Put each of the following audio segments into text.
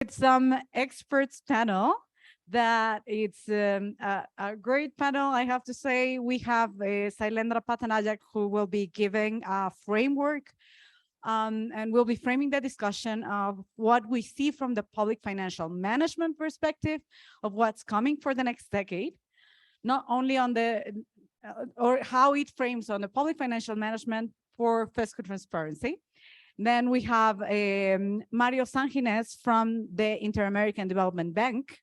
It's some experts panel that it's a great panel. I have to say, we have Sailendra Patanayak, who will be giving a framework and we'll be framing the discussion of what we see from the public financial management perspective of what's coming for the next decade, not only on the, or how it frames on the public financial management for fiscal transparency. Then we have Mario Sanginés from the Inter-American Development Bank,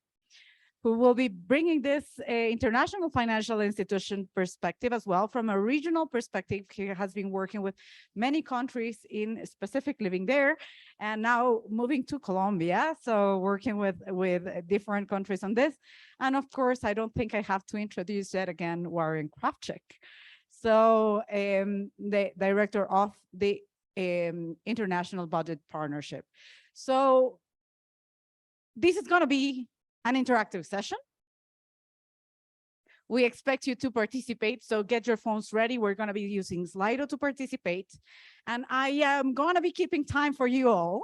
who will be bringing this international financial institution perspective as well. From a regional perspective, he has been working with many countries in specific living there, and now moving to Colombia, so working with different countries on this. And of course, I don't think I have to introduce yet again Warren Krafchick. So the director of the International Budget Partnership. So this is going to be an interactive session. We expect you to participate, so get your phones ready. We're going to be using Slido to participate. And I am going to be keeping time for you all.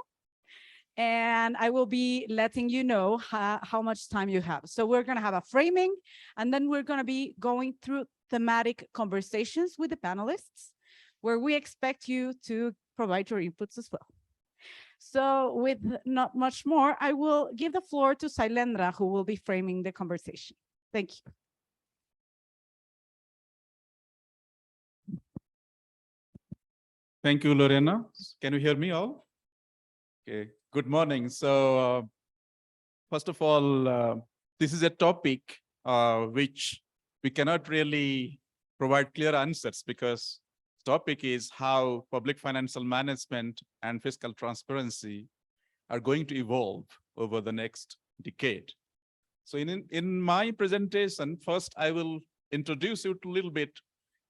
And I will be letting you know how much time you have. So we're going to have a framing, and then we're going to be going through thematic conversations with the panelists, where we expect you to provide your inputs as well. So with not much more, I will give the floor to Sailendra, who will be framing the conversation. Thank you. Thank you, Lorena. Can you hear me all? Okay, good morning. So first of all, this is a topic which we cannot really provide clear answers, because the topic is how public financial management and fiscal transparency are going to evolve over the next decade. So in my presentation, first I will introduce you to a little bit,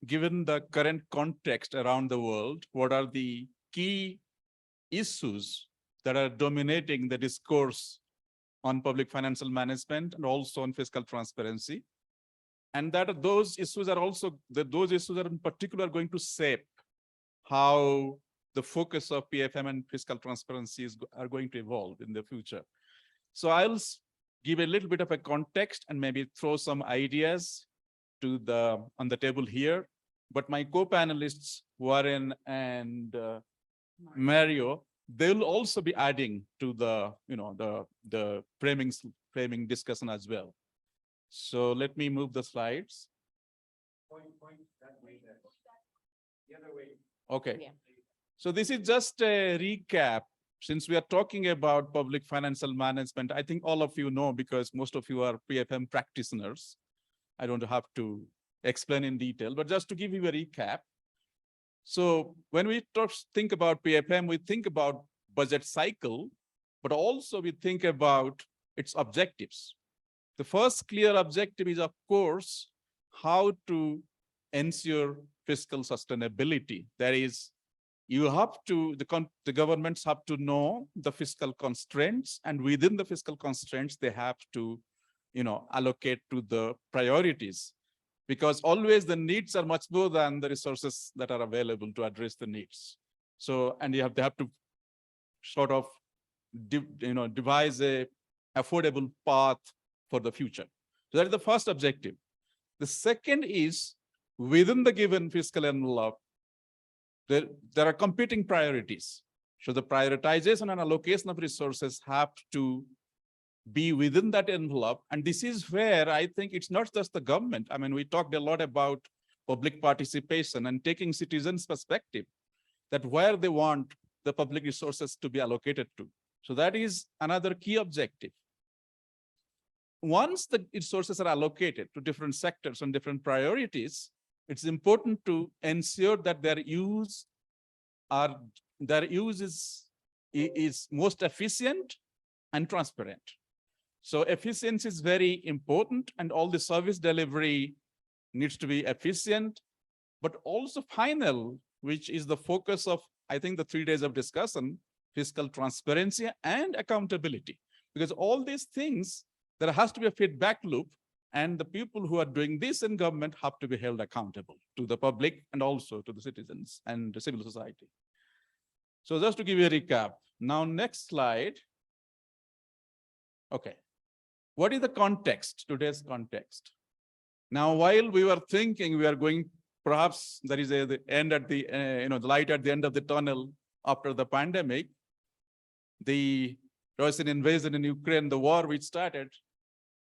given the current context around the world, what are the key issues that are dominating the discourse on public financial management and also on fiscal transparency. And that those issues are also, those issues are in particular going to shape how the focus of PFM and fiscal transparency are going to evolve in the future. So I'll give a little bit of a context and maybe throw some ideas to on the table here. But my co-panelists, Warren and Mario, they'll also be adding to the, the framing discussion as well. So let me move the slides. Point that way, the other way. Okay. Yeah. So this is just a recap. Since we are talking about public financial management, I think all of you know, because most of you are PFM practitioners. I don't have to explain in detail, but just to give you a recap. So when we think about PFM, we think about budget cycle, but also we think about its objectives. The first clear objective is, of course, how to ensure fiscal sustainability. That is, you have to, the governments have to know the fiscal constraints, and within the fiscal constraints, they have to, allocate to the priorities, because always the needs are much more than the resources that are available to address the needs. So, and they have to sort of, devise a affordable path for the future. So that is the first objective. The second is, within the given fiscal envelope, there are competing priorities. So the prioritization and allocation of resources have to be within that envelope. And this is where I think it's not just the government. I mean, we talked a lot about public participation and taking citizens' perspective, that where they want the public resources to be allocated to. So that is another key objective. Once the resources are allocated to different sectors and different priorities, it's important to ensure that their use is most efficient and transparent. So efficiency is very important, and all the service delivery needs to be efficient, but also final, which is the focus of, I think, the 3 days of discussion, fiscal transparency and accountability. Because all these things, there has to be a feedback loop, and the people who are doing this in government have to be held accountable to the public and also to the citizens and the civil society. So just to give you a recap. Now, next slide. Okay. What is the context, today's context? Now, while we were thinking we are going, perhaps there is the end at the, the light at the end of the tunnel after the pandemic, the Russian invasion in Ukraine, the war which started,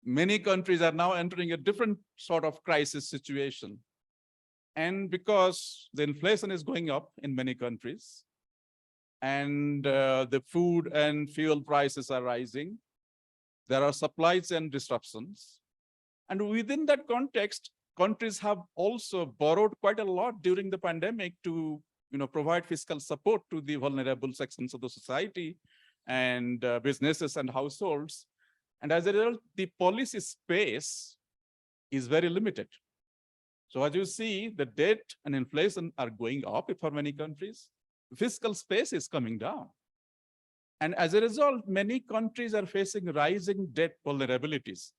many countries are now entering a different sort of crisis situation. And because the inflation is going up in many countries, and the food and fuel prices are rising, there are supply chain disruptions. And within that context, countries have also borrowed quite a lot during the pandemic to provide fiscal support to the vulnerable sections of the society and businesses and households. And as a result, the policy space is very limited. So as you see, the debt and inflation are going up for many countries. Fiscal space is coming down. And as a result, many countries are facing rising debt vulnerabilities.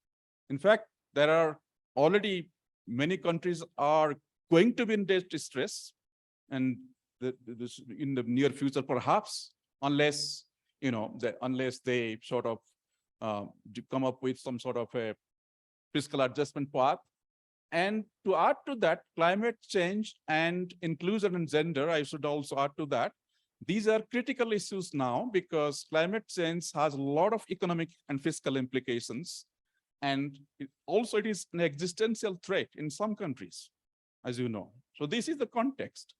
In fact, there are already many countries are going to be in debt distress, and in the near future, perhaps, unless unless they sort of come up with some sort of a fiscal adjustment path. And to add to that, climate change and inclusion and gender, I should also add to that. These are critical issues now because climate change has a lot of economic and fiscal implications. And it is an existential threat in some countries, as you know. So this is the context.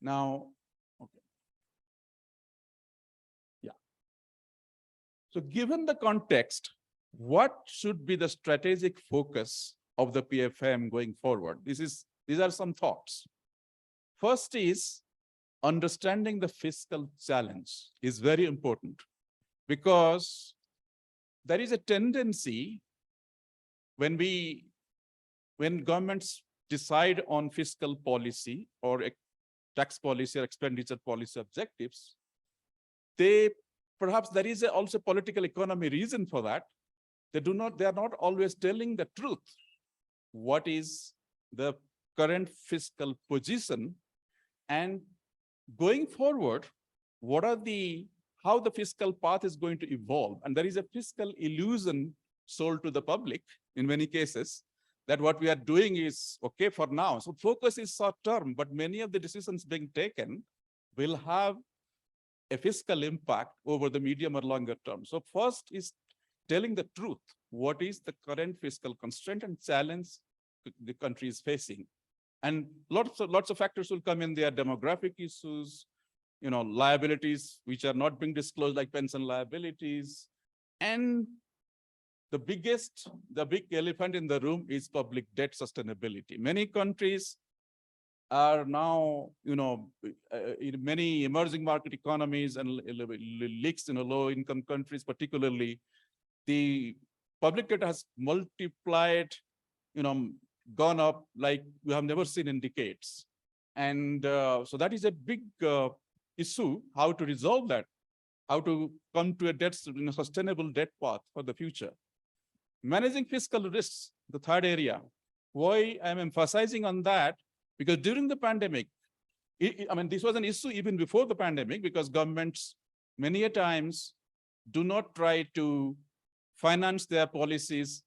Now, okay. Yeah. So given the context, what should be the strategic focus of the PFM going forward? These are some thoughts. First is understanding the fiscal challenge is very important because there is a tendency when governments decide on fiscal policy or tax policy or expenditure policy objectives, perhaps there is also political economy reason for that. They are not always telling the truth. What is the current fiscal position, and going forward, how the fiscal path is going to evolve. And there is a fiscal illusion sold to the public in many cases that what we are doing is okay for now. So focus is short term, but many of the decisions being taken will have a fiscal impact over the medium or longer term. So first is telling the truth. What is the current fiscal constraint and challenge the country is facing? And lots of factors will come in there: demographic issues, liabilities which are not being disclosed, like pension liabilities. And the big elephant in the room is public debt sustainability. Many countries are now, in many emerging market economies and leaks in low-income countries, particularly, the public debt has multiplied, gone up like we have never seen in decades. And so that is a big issue, how to resolve that, how to come to a sustainable debt path for the future. Managing fiscal risks, the third area. Why I'm emphasizing on that? Because during the pandemic, this was an issue even before the pandemic, because governments many a times do not try to finance their policies,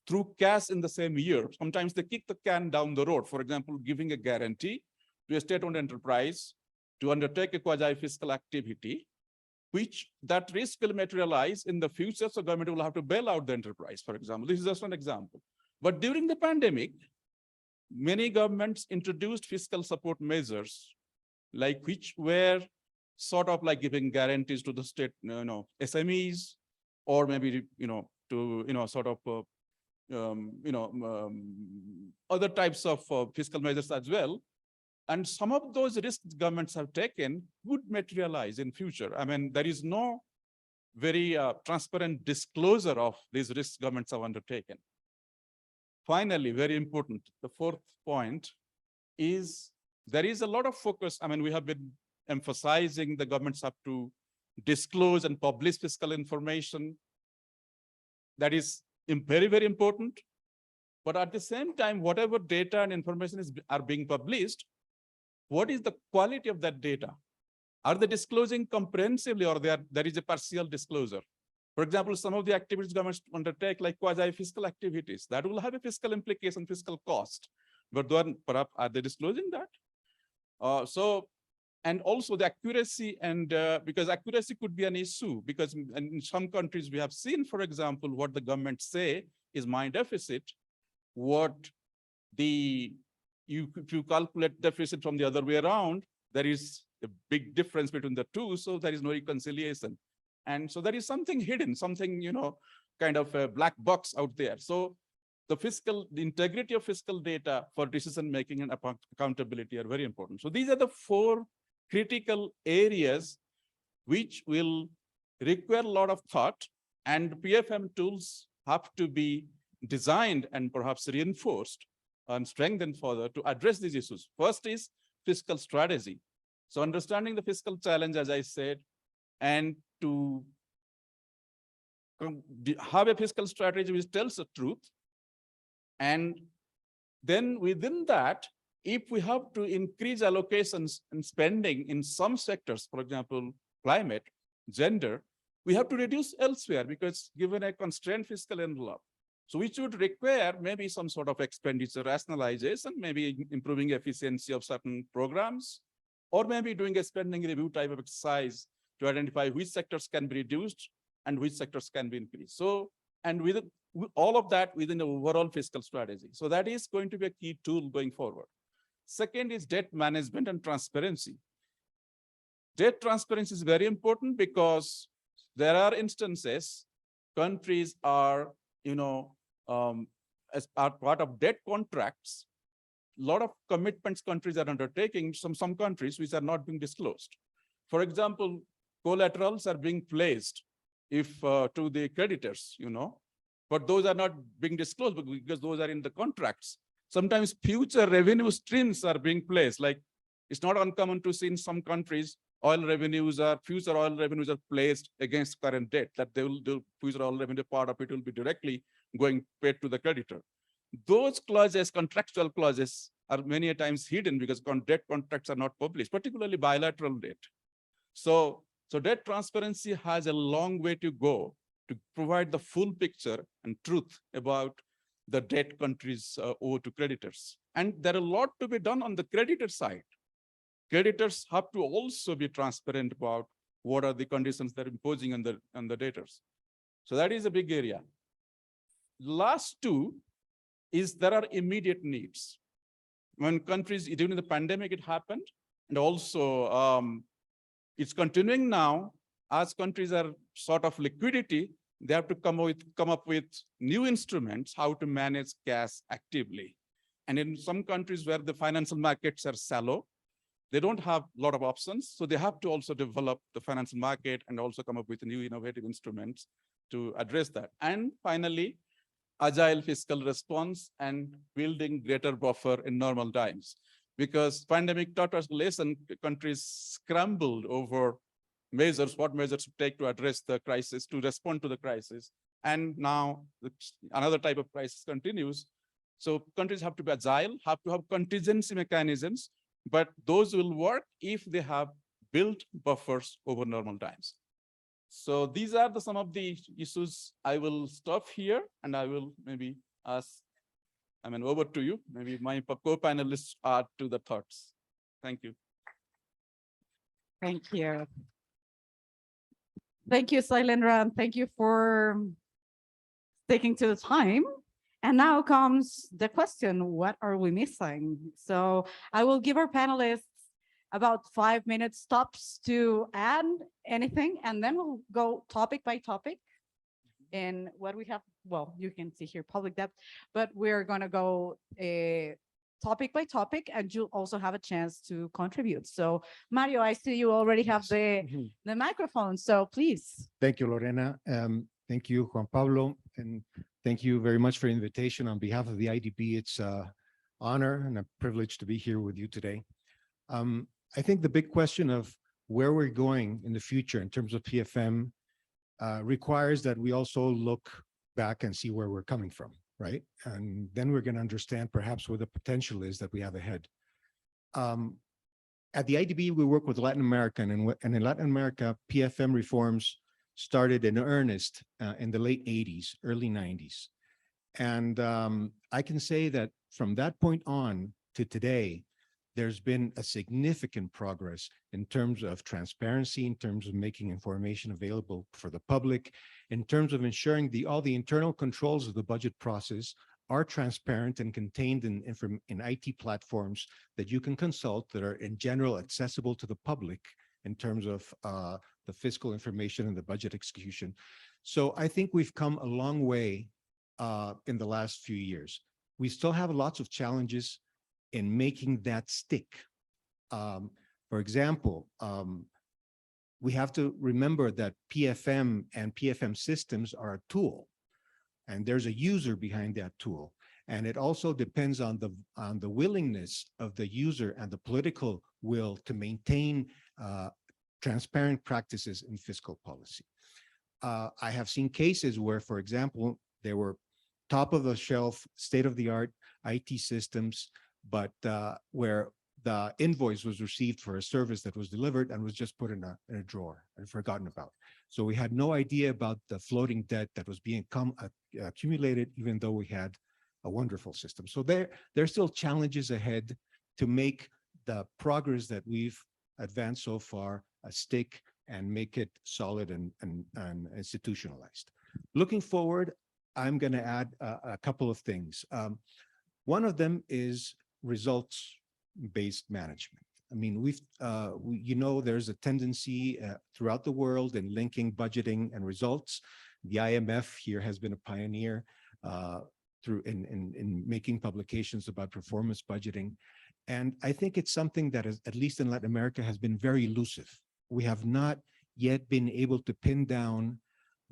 through cash in the same year. Sometimes they kick the can down the road. For example, giving a guarantee to a state-owned enterprise to undertake a quasi-fiscal activity, which that risk will materialize in the future. So government will have to bail out the enterprise, for example. This is just an example. But during the pandemic, many governments introduced fiscal support measures, which were sort of like giving guarantees to the state, SMEs, or maybe, other types of fiscal measures as well. And some of those risks governments have taken would materialize in future. There is no very transparent disclosure of these risks governments have undertaken. Finally, very important, the fourth point is there is a lot of focus. We have been emphasizing the governments have to disclose and publish fiscal information. That is very, very important. But at the same time, whatever data and information are being published, what is the quality of that data? Are they disclosing comprehensively, or there is a partial disclosure? For example, some of the activities governments undertake, like quasi-fiscal activities, that will have a fiscal implication, fiscal cost. But then perhaps are they disclosing that? And also the accuracy, and because accuracy could be an issue, because in some countries we have seen, for example, what the government say is my deficit, what if you calculate deficit from the other way around, there is a big difference between the two, so there is no reconciliation. And so there is something hidden, something, kind of a black box out there. So the integrity of fiscal data for decision-making and accountability are very important. So these are the 4 critical areas which will require a lot of thought, and PFM tools have to be designed and perhaps reinforced and strengthened further to address these issues. First is fiscal strategy. So understanding the fiscal challenge, as I said, and to have a fiscal strategy which tells the truth. And then within that, if we have to increase allocations and spending in some sectors, for example, climate, gender, we have to reduce elsewhere because given a constrained fiscal envelope. So which would require maybe some sort of expenditure rationalization, maybe improving efficiency of certain programs, or maybe doing a spending review type of exercise to identify which sectors can be reduced and which sectors can be increased. So, and with all of that within the overall fiscal strategy. So that is going to be a key tool going forward. Second is debt management and transparency. Debt transparency is very important because there are instances countries are, as part of debt contracts, a lot of commitments countries are undertaking, some countries which are not being disclosed. For example, collaterals are being placed to the creditors, but those are not being disclosed because those are in the contracts. Sometimes future revenue streams are being placed. Like it's not uncommon to see in some countries, future oil revenues are placed against current debt, that they will do future oil revenue, part of it will be directly going paid to the creditor. Those clauses, contractual clauses, are many a times hidden because debt contracts are not published, particularly bilateral debt. So debt transparency has a long way to go to provide the full picture and truth about the debt countries owe to creditors. And there are a lot to be done on the creditor side. Creditors have to also be transparent about what are the conditions they're imposing on the debtors. So that is a big area. Last two is there are immediate needs. When countries, during the pandemic, it happened, and also it's continuing now. As countries are sort of liquidity, they have to come up with new instruments, how to manage cash actively. And in some countries where the financial markets are shallow, they don't have a lot of options. So they have to also develop the financial market and also come up with new innovative instruments to address that. And finally, agile fiscal response and building greater buffer in normal times. Because pandemic taught us a lesson, countries scrambled over what measures to take to address the crisis, to respond to the crisis. And now another type of crisis continues. So countries have to be agile, have to have contingency mechanisms, but those will work if they have built buffers over normal times. So these are some of the issues. I will stop here and I will maybe ask, over to you. Maybe my co-panelists add to the thoughts. Thank you. Thank you. Thank you, Sailendra, and thank you for taking to the time. And now comes the question, what are we missing? So I will give our panelists about 5 minutes tops to add anything, and then we'll go topic by topic. And what we have, well, you can see here public debt, but we're going to go topic by topic, and you'll also have a chance to contribute. So Mario, I see you already have the microphone, so please. Thank you, Lorena. Thank you, Juan Pablo, and thank you very much for the invitation. On behalf of the IDB, it's an honor and a privilege to be here with you today. I think the big question of where we're going in the future in terms of PFM requires that we also look back and see where we're coming from, right? And then we're going to understand perhaps where the potential is that we have ahead. At the IDB, we work with Latin America, and in Latin America, PFM reforms started in earnest in the late 80s, early 90s. And I can say that from that point on to today, there's been a significant progress in terms of transparency, in terms of making information available for the public, in terms of ensuring all the internal controls of the budget process are transparent and contained in IT platforms that you can consult that are in general accessible to the public in terms of the fiscal information and the budget execution. So I think we've come a long way in the last few years. We still have lots of challenges in making that stick. For example, we have to remember that PFM and PFM systems are a tool, and there's a user behind that tool. And it also depends on the willingness of the user and the political will to maintain transparent practices in fiscal policy. I have seen cases where, for example, there were top of the shelf, state-of-the-art IT systems, but where the invoice was received for a service that was delivered and was just put in a drawer and forgotten about. So we had no idea about the floating debt that was being accumulated, even though we had a wonderful system. So there's still challenges ahead to make the progress that we've advanced so far a stick and make it solid and institutionalized. Looking forward, I'm going to add a couple of things. One of them is results-based management. I mean, there's a tendency throughout the world in linking budgeting and results. The IMF here has been a pioneer in making publications about performance budgeting. And I think it's something that is, at least in Latin America, has been very elusive. We have not yet been able to pin down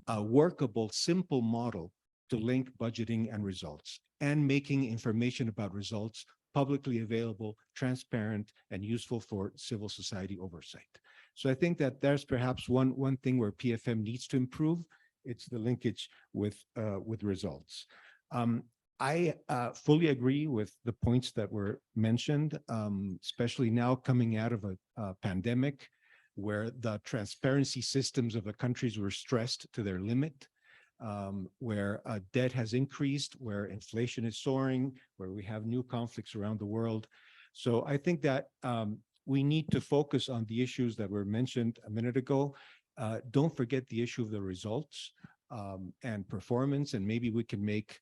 a workable, simple model to link budgeting and results, and making information about results publicly available, transparent, and useful for civil society oversight. So I think that there's perhaps one thing where PFM needs to improve. It's the linkage with results. I fully agree with the points that were mentioned, especially now coming out of a pandemic where the transparency systems of the countries were stressed to their limit, where debt has increased, where inflation is soaring, where we have new conflicts around the world. So I think that we need to focus on the issues that were mentioned a minute ago. Don't forget the issue of the results and performance, and maybe we can make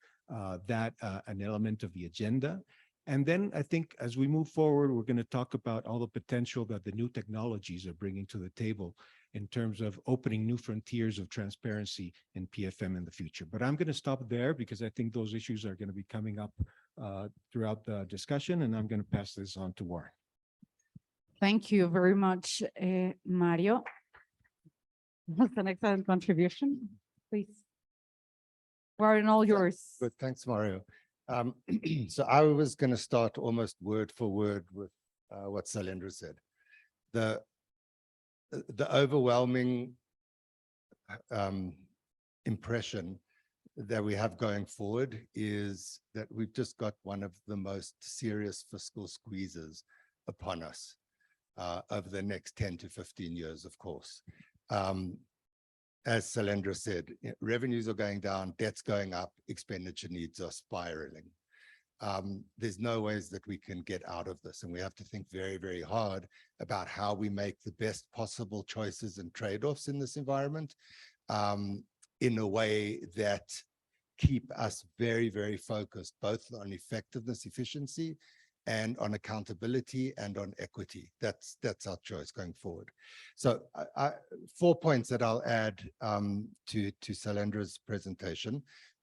that an element of the agenda. And then I think as we move forward, we're going to talk about all the potential that the new technologies are bringing to the table in terms of opening new frontiers of transparency in PFM in the future. But I'm going to stop there because I think those issues are going to be coming up throughout the discussion, and I'm going to pass this on to Warren. Thank you very much, Mario. That's an excellent contribution. Please. Warren, all yours. Good, thanks, Mario. So I was going to start almost word for word with what Salendra said. The overwhelming impression that we have going forward is that we've just got one of the most serious fiscal squeezes upon us over the next 10 to 15 years, of course. As Salendra said, revenues are going down, debt's going up, expenditure needs are spiraling. There's no ways that we can get out of this, and we have to think very, very hard about how we make the best possible choices and trade-offs in this environment in a way that keep us very, very focused, both on effectiveness, efficiency, and on accountability and on equity. That's our choice going forward. So 4 points that I'll add to Salendra's presentation.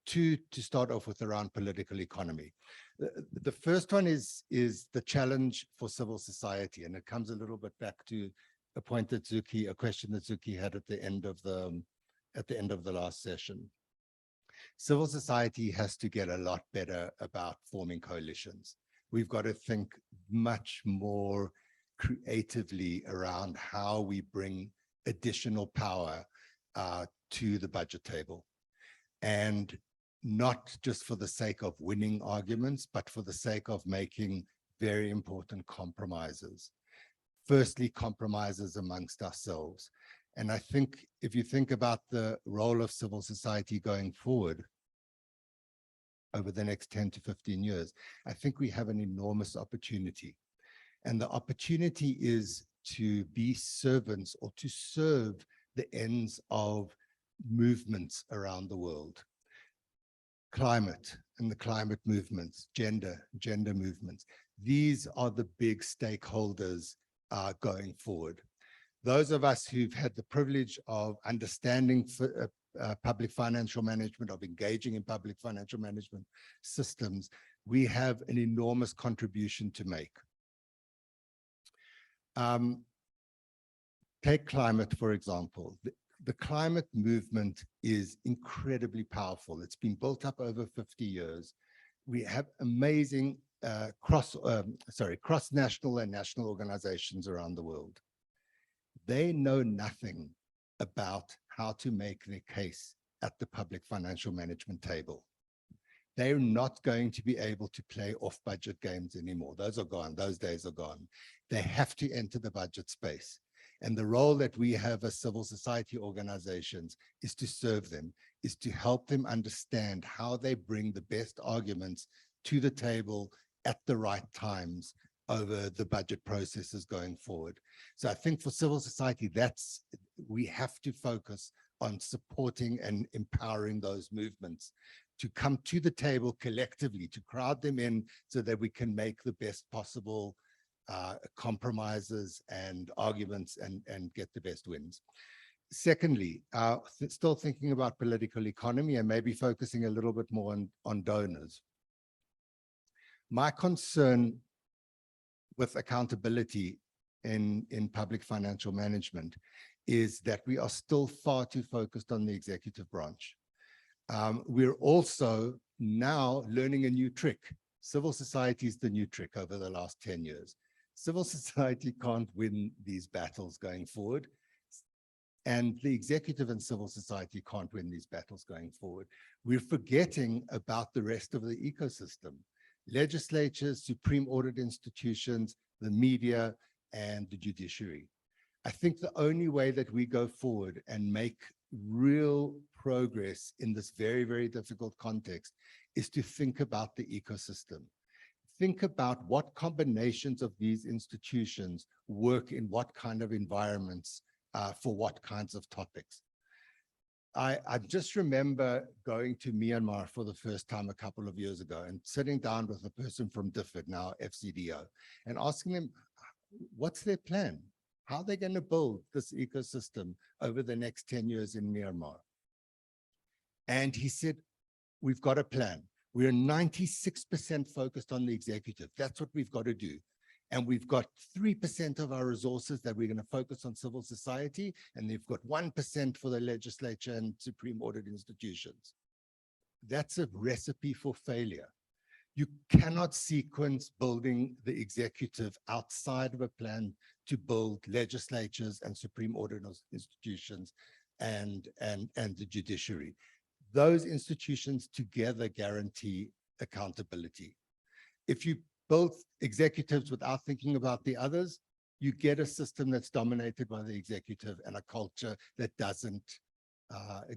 To start off with around political economy. The first one is the challenge for civil society, and it comes a little bit back to a point that a question that Zuki had at the end of the last session. Civil society has to get a lot better about forming coalitions. We've got to think much more creatively around how we bring additional power to the budget table. And not just for the sake of winning arguments, but for the sake of making very important compromises. firstly, compromises amongst ourselves. And I think if you think about the role of civil society going forward over the next 10 to 15 years, I think we have an enormous opportunity. And the opportunity is to be servants or to serve the ends of movements around the world. Climate and the climate movements, gender movements. These are the big stakeholders going forward. Those of us who've had the privilege of understanding public financial management, of engaging in public financial management systems, we have an enormous contribution to make. Take climate, for example. The climate movement is incredibly powerful. It's been built up over 50 years. We have amazing cross-national and national organizations around the world. They know nothing about how to make their case at the public financial management table. They're not going to be able to play off-budget games anymore. Those are gone. Those days are gone. They have to enter the budget space. And the role that we have as civil society organizations is to serve them, is to help them understand how they bring the best arguments to the table at the right times over the budget processes going forward. So I think for civil society, we have to focus on supporting and empowering those movements to come to the table collectively, to crowd them in so that we can make the best possible compromises and arguments and get the best wins. Secondly, still thinking about political economy and maybe focusing a little bit more on donors. My concern with accountability in public financial management is that we are still far too focused on the executive branch. We're also now learning a new trick. Civil society is the new trick over the last 10 years. Civil society can't win these battles going forward. And the executive and civil society can't win these battles going forward. We're forgetting about the rest of the ecosystem. Legislatures, supreme audit institutions, the media, and the judiciary. I think the only way that we go forward and make real progress in this very, very difficult context is to think about the ecosystem. Think about what combinations of these institutions work in what kind of environments for what kinds of topics. I just remember going to Myanmar for the first time a couple of years ago and sitting down with a person from DFID, now FCDO, and asking them, what's their plan? How are they going to build this ecosystem over the next 10 years in Myanmar? And he said, we've got a plan. We're 96% focused on the executive. That's what we've got to do. And we've got 3% of our resources that we're going to focus on civil society, and they've got 1% for the legislature and supreme audit institutions. That's a recipe for failure. You cannot sequence building the executive outside of a plan to build legislatures and supreme audit institutions and the judiciary. Those institutions together guarantee accountability. If you build executives without thinking about the others, you get a system that's dominated by the executive and a culture that doesn't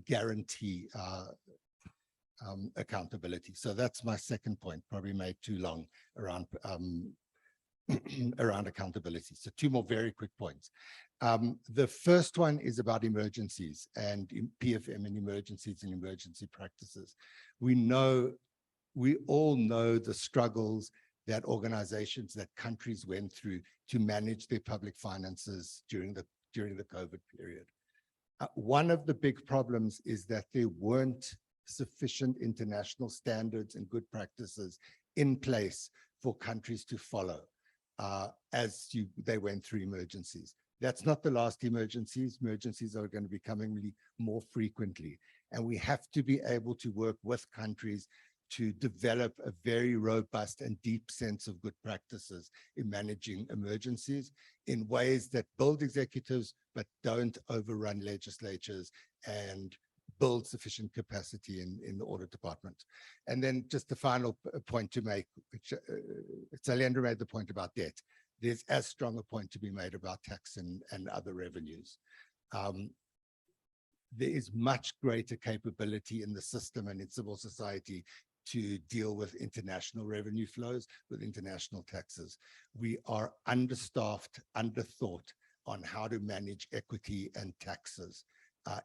guarantee accountability. So that's my second point, probably made too long around around accountability. So two more very quick points. The first one is about emergencies and PFM and emergency practices. We all know the struggles that organizations, that countries went through to manage their public finances during the COVID period. One of the big problems is that there weren't sufficient international standards and good practices in place for countries to follow as they went through emergencies. That's not the last emergencies. Emergencies are going to be coming more frequently. And we have to be able to work with countries to develop a very robust and deep sense of good practices in managing emergencies in ways that build executives, but don't overrun legislatures and build sufficient capacity in the audit department. And then just the final point to make, which Salendra made the point about debt. there's as strong a point to be made about tax and other revenues. There is much greater capability in the system and in civil society to deal with international revenue flows, with international taxes. We are understaffed, underthought on how to manage equity and taxes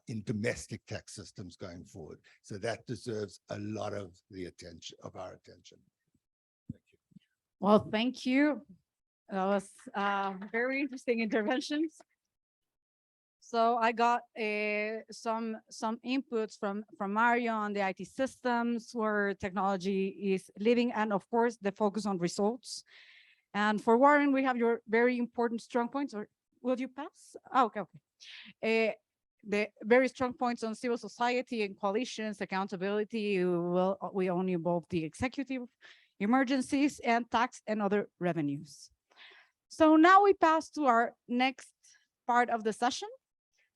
in domestic tax systems going forward. So that deserves a lot of the attention, of our attention. Thank you. Well, thank you. That was very interesting interventions. So I got some inputs from Mario on the IT systems where technology is living, and of course the focus on results. And for Warren, we have your very important strong points. Or will you pass? Oh, okay. The very strong points on civil society and coalitions, accountability we only involve the executive, emergencies, and tax and other revenues. So now we pass to our next part of the session.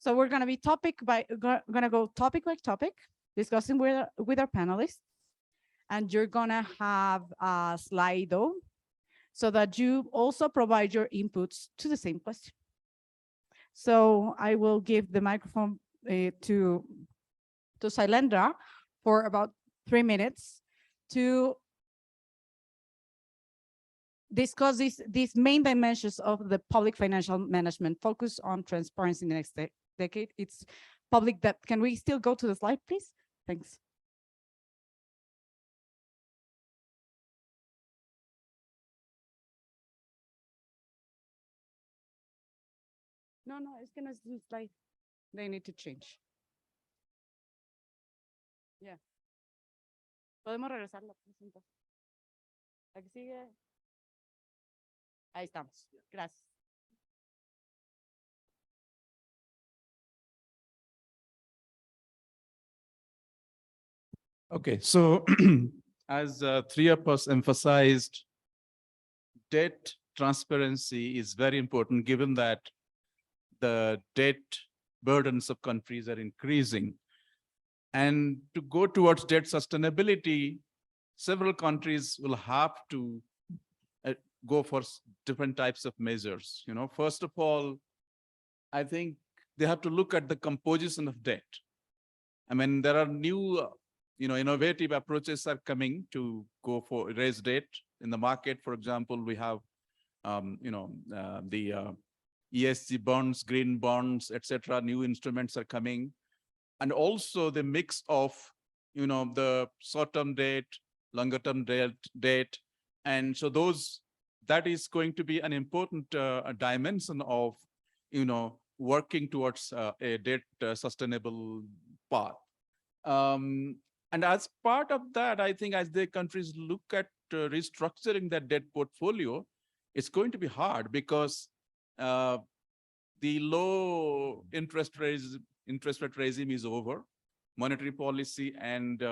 So we're going to be going to go topic by topic, discussing with our panelists, and you're going to have a Slido so that you also provide your inputs to the same question. So I will give the microphone to Sailendra for about 3 minutes to discuss these main dimensions of the public financial management. Focus on transparency in the next decade. It's public debt. Can we still go to the slide, please? Thanks. No, it's gonna do slide. They need to change. Yeah. Podemos regresar la presentación. Aquí sigue. Ahí estamos. Gracias. Okay, so as three of us emphasized, debt transparency is very important given that the debt burdens of countries are increasing. And to go towards debt sustainability, several countries will have to go for different types of measures. You know, first of all, I think they have to look at the composition of debt. I mean, there are new, innovative approaches are coming to go for raise debt in the market. For example, we have, the ESG bonds, green bonds, etc. New instruments are coming, and also the mix of, the short-term debt, longer-term debt, and so that is going to be an important dimension of, working towards a debt sustainable path. And as part of that, I think as the countries look at restructuring their debt portfolio, it's going to be hard because the low interest rate regime is over. Monetary policy and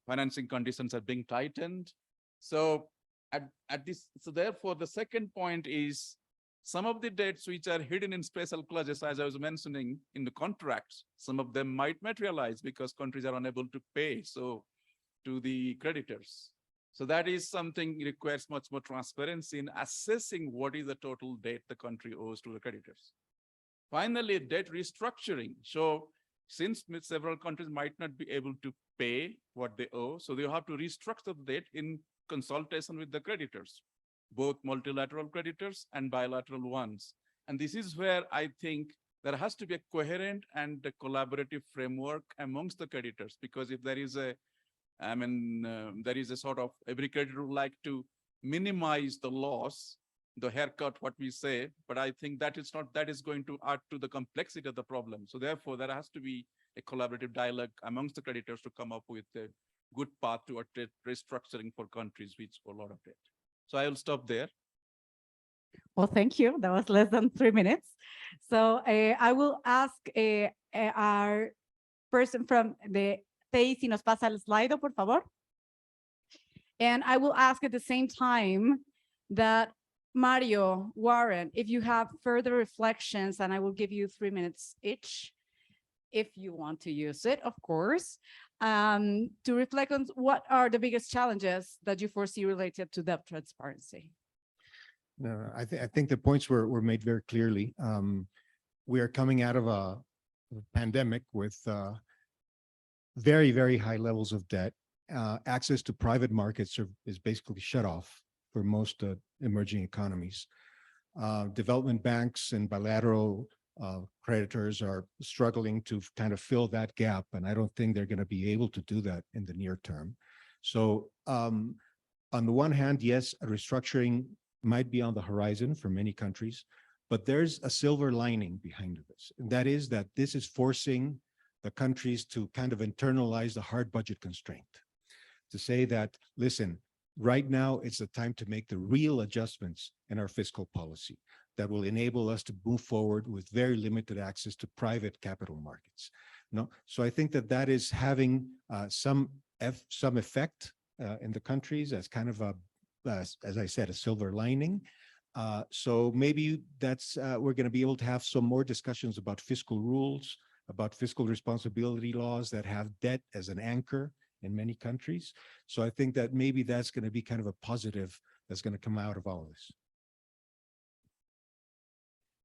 financing conditions are being tightened. So therefore, the second point is some of the debts which are hidden in special clauses, as I was mentioning in the contracts, some of them might materialize because countries are unable to pay to the creditors. So that is something requires much more transparency in assessing what is the total debt the country owes to the creditors. Finally, debt restructuring. So since several countries might not be able to pay what they owe, so they have to restructure the debt in consultation with the creditors, both multilateral creditors and bilateral ones. And this is where I think there has to be a coherent and a collaborative framework amongst the creditors, because if there is there is a sort of, every creditor would like to minimize the loss, the haircut, what we say, but I think that is going to add to the complexity of the problem. So therefore, there has to be a collaborative dialogue amongst the creditors to come up with a good path toward debt restructuring for countries which owe a lot of debt. So I will stop there. Well, thank you. That was less than 3 minutes. So I will ask our person from the TEI si nos pasa el slide, por favor. And I will ask at the same time that Mario, Warren, if you have further reflections, and I will give you 3 minutes each, if you want to use it, of course, to reflect on what are the biggest challenges that you foresee related to debt transparency. No, I think the points were made very clearly. We are coming out of a pandemic with very, very high levels of debt. Access to private markets is basically shut off for most emerging economies. Development banks and bilateral creditors are struggling to kind of fill that gap, and I don't think they're going to be able to do that in the near term. So on the one hand, yes, a restructuring might be on the horizon for many countries, but there's a silver lining behind this. And that is that this is forcing the countries to kind of internalize the hard budget constraint, to say that, listen, right now it's the time to make the real adjustments in our fiscal policy that will enable us to move forward with very limited access to private capital markets. No, so I think that that is having some effect in the countries as kind of a, as I said, a silver lining. So maybe that's we're going to be able to have some more discussions about fiscal rules, about fiscal responsibility laws that have debt as an anchor in many countries. So I think that maybe that's going to be kind of a positive that's going to come out of all of this.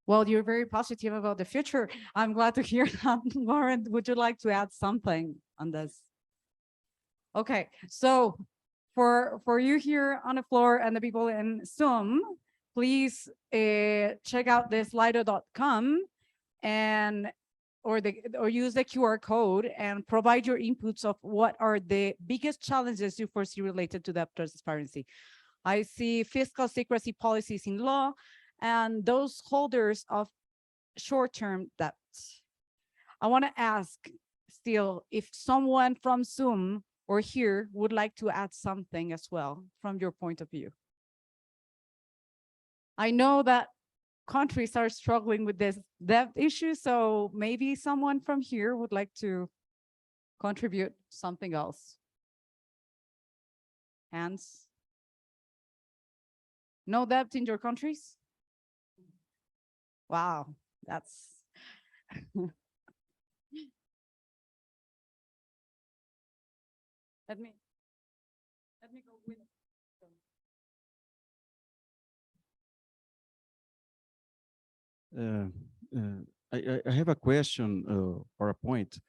Well, you're very positive about the future. I'm glad to hear that. Warren, would you like to add something on this? Okay, so for you here on the floor and the people in Zoom, please check out this slido.com and or use the QR code and provide your inputs of what are the biggest challenges you foresee related to debt transparency. I see fiscal secrecy policies in law and those holders of short-term debt. I want to ask still if someone from Zoom or here would like to add something as well from your point of view. I know that countries are struggling with this debt issue, so maybe someone from here would like to contribute something else. Hands? No debt in your countries? Wow, that's let me go with it. I have a question or a point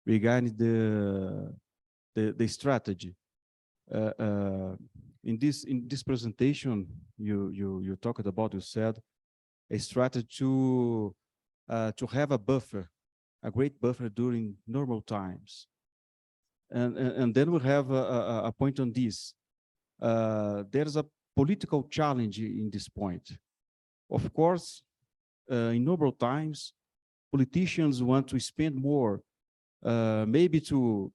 regarding the strategy. In this presentation, you talked about, you said a strategy to have a buffer, a great buffer during normal times, and then we have a point on this. There's a political challenge in this point. Of course, in normal times, politicians want to spend more, maybe to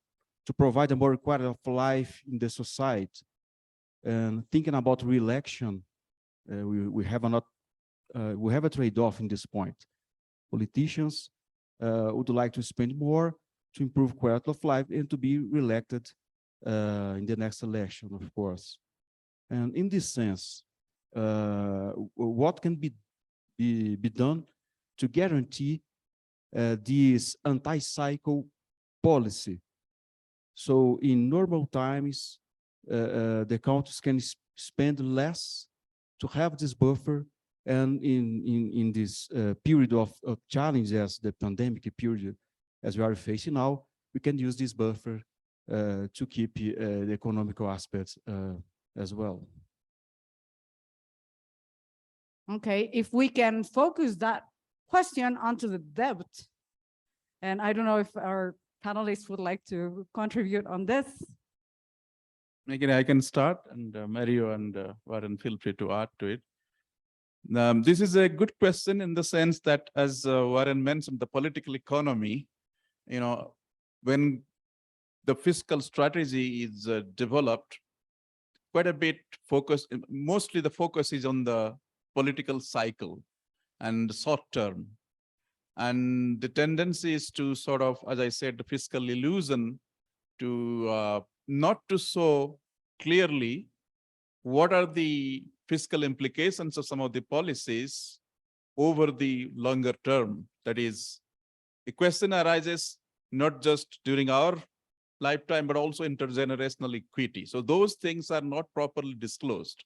provide a more quality of life in the society. And thinking about re-election, we have a trade-off in this point. Politicians would like to spend more to improve quality of life and to be re-elected in the next election, of course. And in this sense, what can be done to guarantee this anti-cycle policy? So in normal times, the countries can spend less to have this buffer, and in this period of challenge as the pandemic period, as we are facing now, we can use this buffer to keep the economical aspects as well. Okay, if we can focus that question onto the debt, and I don't know if our panelists would like to contribute on this. Again, I can start, and Mario and Warren, feel free to add to it. This is a good question in the sense that, as Warren mentioned, the political economy, you know, when the fiscal strategy is developed, quite a bit focus, mostly the focus is on the political cycle and short term. And the tendency is to sort of, as I said, the fiscal illusion to not to show clearly what are the fiscal implications of some of the policies over the longer term. That is, the question arises not just during our lifetime, but also intergenerational equity. So those things are not properly disclosed.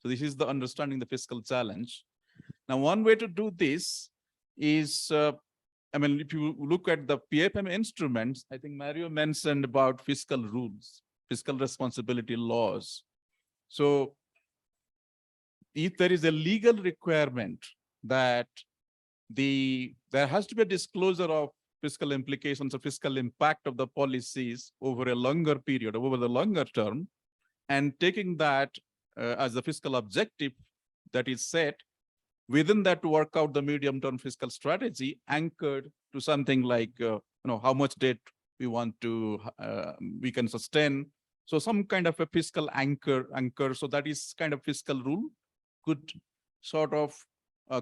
So this is the understanding the fiscal challenge. Now, one way to do this is, I mean, if you look at the PFM instruments, I think Mario mentioned about fiscal rules, fiscal responsibility laws. So if there is a legal requirement that there has to be a disclosure of fiscal implications or fiscal impact of the policies over a longer period, over the longer term, and taking that as the fiscal objective that is set, within that to work out the medium-term fiscal strategy anchored to something like how much debt we want to we can sustain. So some kind of a fiscal anchor. So that is kind of fiscal rule could sort of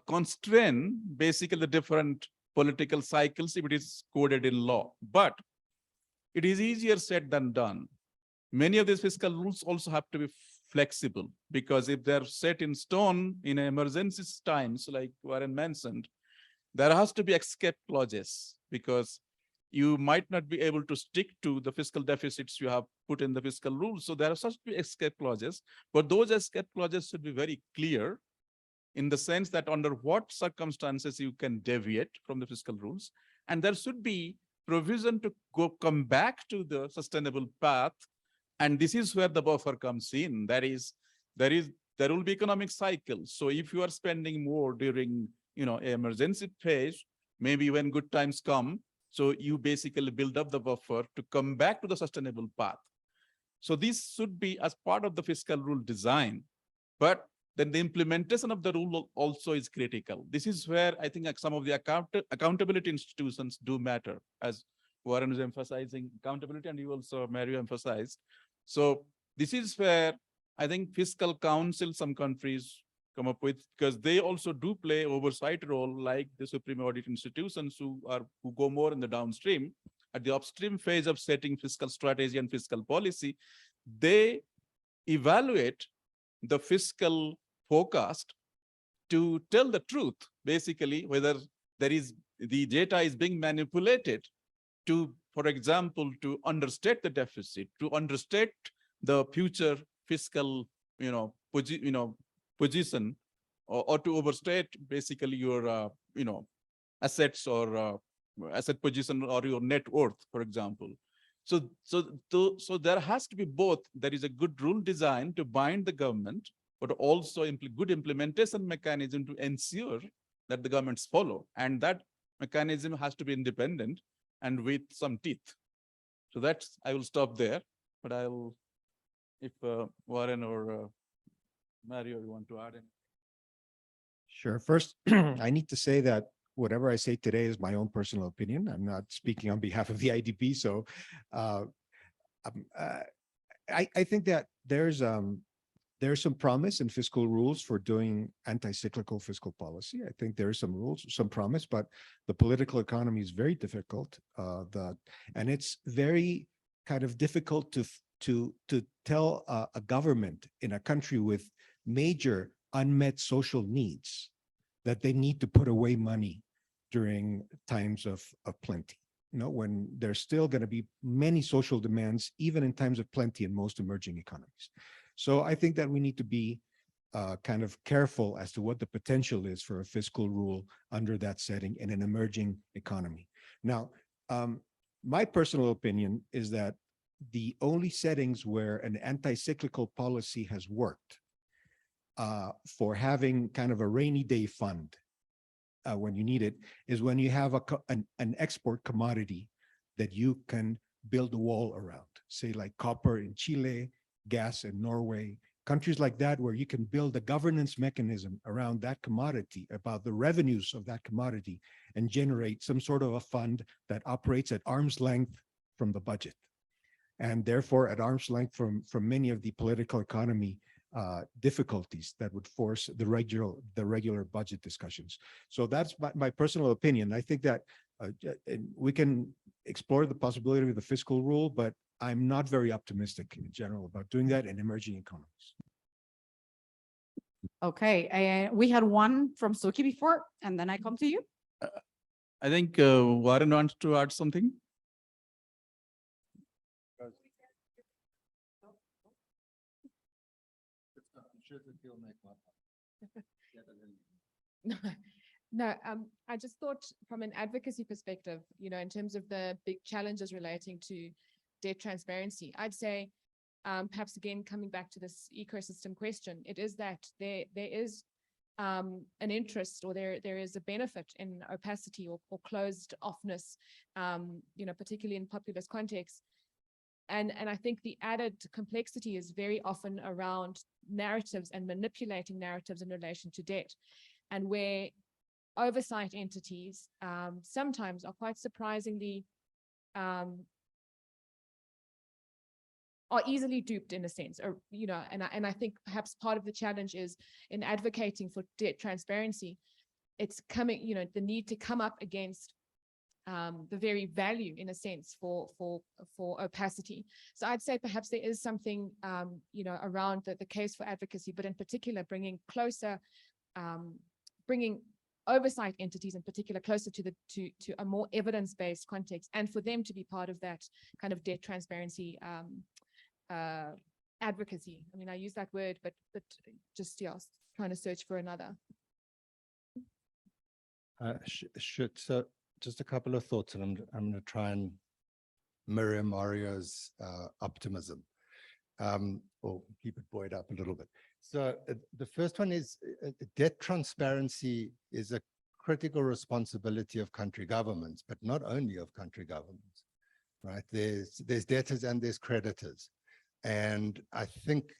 constrain basically the different political cycles if it is coded in law. But it is easier said than done. Many of these fiscal rules also have to be flexible, because if they're set in stone in emergency times, like Warren mentioned, there has to be escape clauses, because you might not be able to stick to the fiscal deficits you have put in the fiscal rules. So there are such escape clauses, but those escape clauses should be very clear in the sense that under what circumstances you can deviate from the fiscal rules. And there should be provision to come back to the sustainable path. And this is where the buffer comes in. There will be economic cycles. So if you are spending more during, emergency phase, maybe when good times come, so you basically build up the buffer to come back to the sustainable path. So this should be as part of the fiscal rule design, but then the implementation of the rule also is critical. This is where I think some of the accountability institutions do matter, as Warren is emphasizing accountability, and you also, Mario, emphasized. So this is where I think fiscal council, some countries come up with, because they also do play oversight role, like the Supreme Audit institutions who go more in the downstream. At the upstream phase of setting fiscal strategy and fiscal policy, they evaluate the fiscal forecast to tell the truth, basically, whether the data is being manipulated to, for example, to understate the deficit, to understate the future fiscal, position, or to overstate basically your, assets or asset position or your net worth, for example. So there has to be both. There is a good rule design to bind the government, but also good implementation mechanism to ensure that the governments follow. And that mechanism has to be independent and with some teeth. So I will stop there, but if Warren or Mario, you want to add anything? Sure. First, I need to say that whatever I say today is my own personal opinion. I'm not speaking on behalf of the IDB. So I think that there's some promise in fiscal rules for doing anti-cyclical fiscal policy. I think there are some rules, some promise, but the political economy is very difficult. And it's very kind of difficult to tell a government in a country with major unmet social needs that they need to put away money during times of plenty. When there's still going to be many social demands, even in times of plenty in most emerging economies. So I think that we need to be kind of careful as to what the potential is for a fiscal rule under that setting in an emerging economy. Now, my personal opinion is that the only settings where an anti-cyclical policy has worked for having kind of a rainy day fund when you need it is when you have an export commodity that you can build a wall around, say like copper in Chile, gas in Norway, countries like that, where you can build a governance mechanism around that commodity, about the revenues of that commodity, and generate some sort of a fund that operates at arm's length from the budget, and therefore at arm's length from many of the political economy difficulties that would force the regular budget discussions. So that's my personal opinion. I think that we can explore the possibility of the fiscal rule, but I'm not very optimistic in general about doing that in emerging economies. Okay, we had one from Suki before, and then I come to you. I think Warren wants to add something. No, no, I just thought from an advocacy perspective, you know, in terms of the big challenges relating to debt transparency, I'd say, perhaps again, coming back to this ecosystem question, it is that there is an interest, or there is a benefit in opacity or closed offness, you know, particularly in populist contexts. And I think the added complexity is very often around narratives and manipulating narratives in relation to debt, and where oversight entities sometimes are quite surprisingly are easily duped in a sense, or, you know, and I think perhaps part of the challenge is in advocating for debt transparency, it's coming, you know, the need to come up against the very value, in a sense, for opacity. So I'd say perhaps there is something, you know, around the case for advocacy, but in particular bringing closer, bringing oversight entities in particular closer to a more evidence-based context, and for them to be part of that kind of debt transparency advocacy. I mean, I use that word, but just, yeah, trying to search for another. So just a couple of thoughts, and I'm going to try and mirror Mario's optimism, or keep it buoyed up a little bit. So the first one is debt transparency is a critical responsibility of country governments, but not only of country governments, right? There's debtors and there's creditors. And I think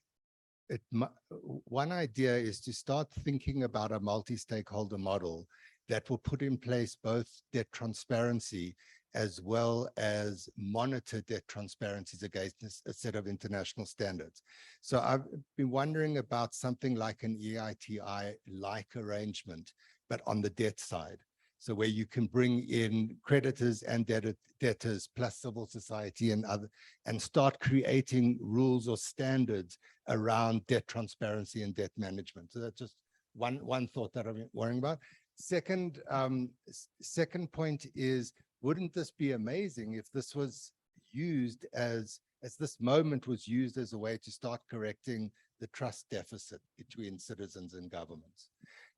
one idea is to start thinking about a multi-stakeholder model that will put in place both debt transparency as well as monitor debt transparencies against a set of international standards. So I've been wondering about something like an EITI-like arrangement, but on the debt side. So where you can bring in creditors and debtors plus civil society and other, and start creating rules or standards around debt transparency and debt management. So that's just one thought that I've been worrying about. Second point is, wouldn't this be amazing if this was used as this moment was used as a way to start correcting the trust deficit between citizens and governments?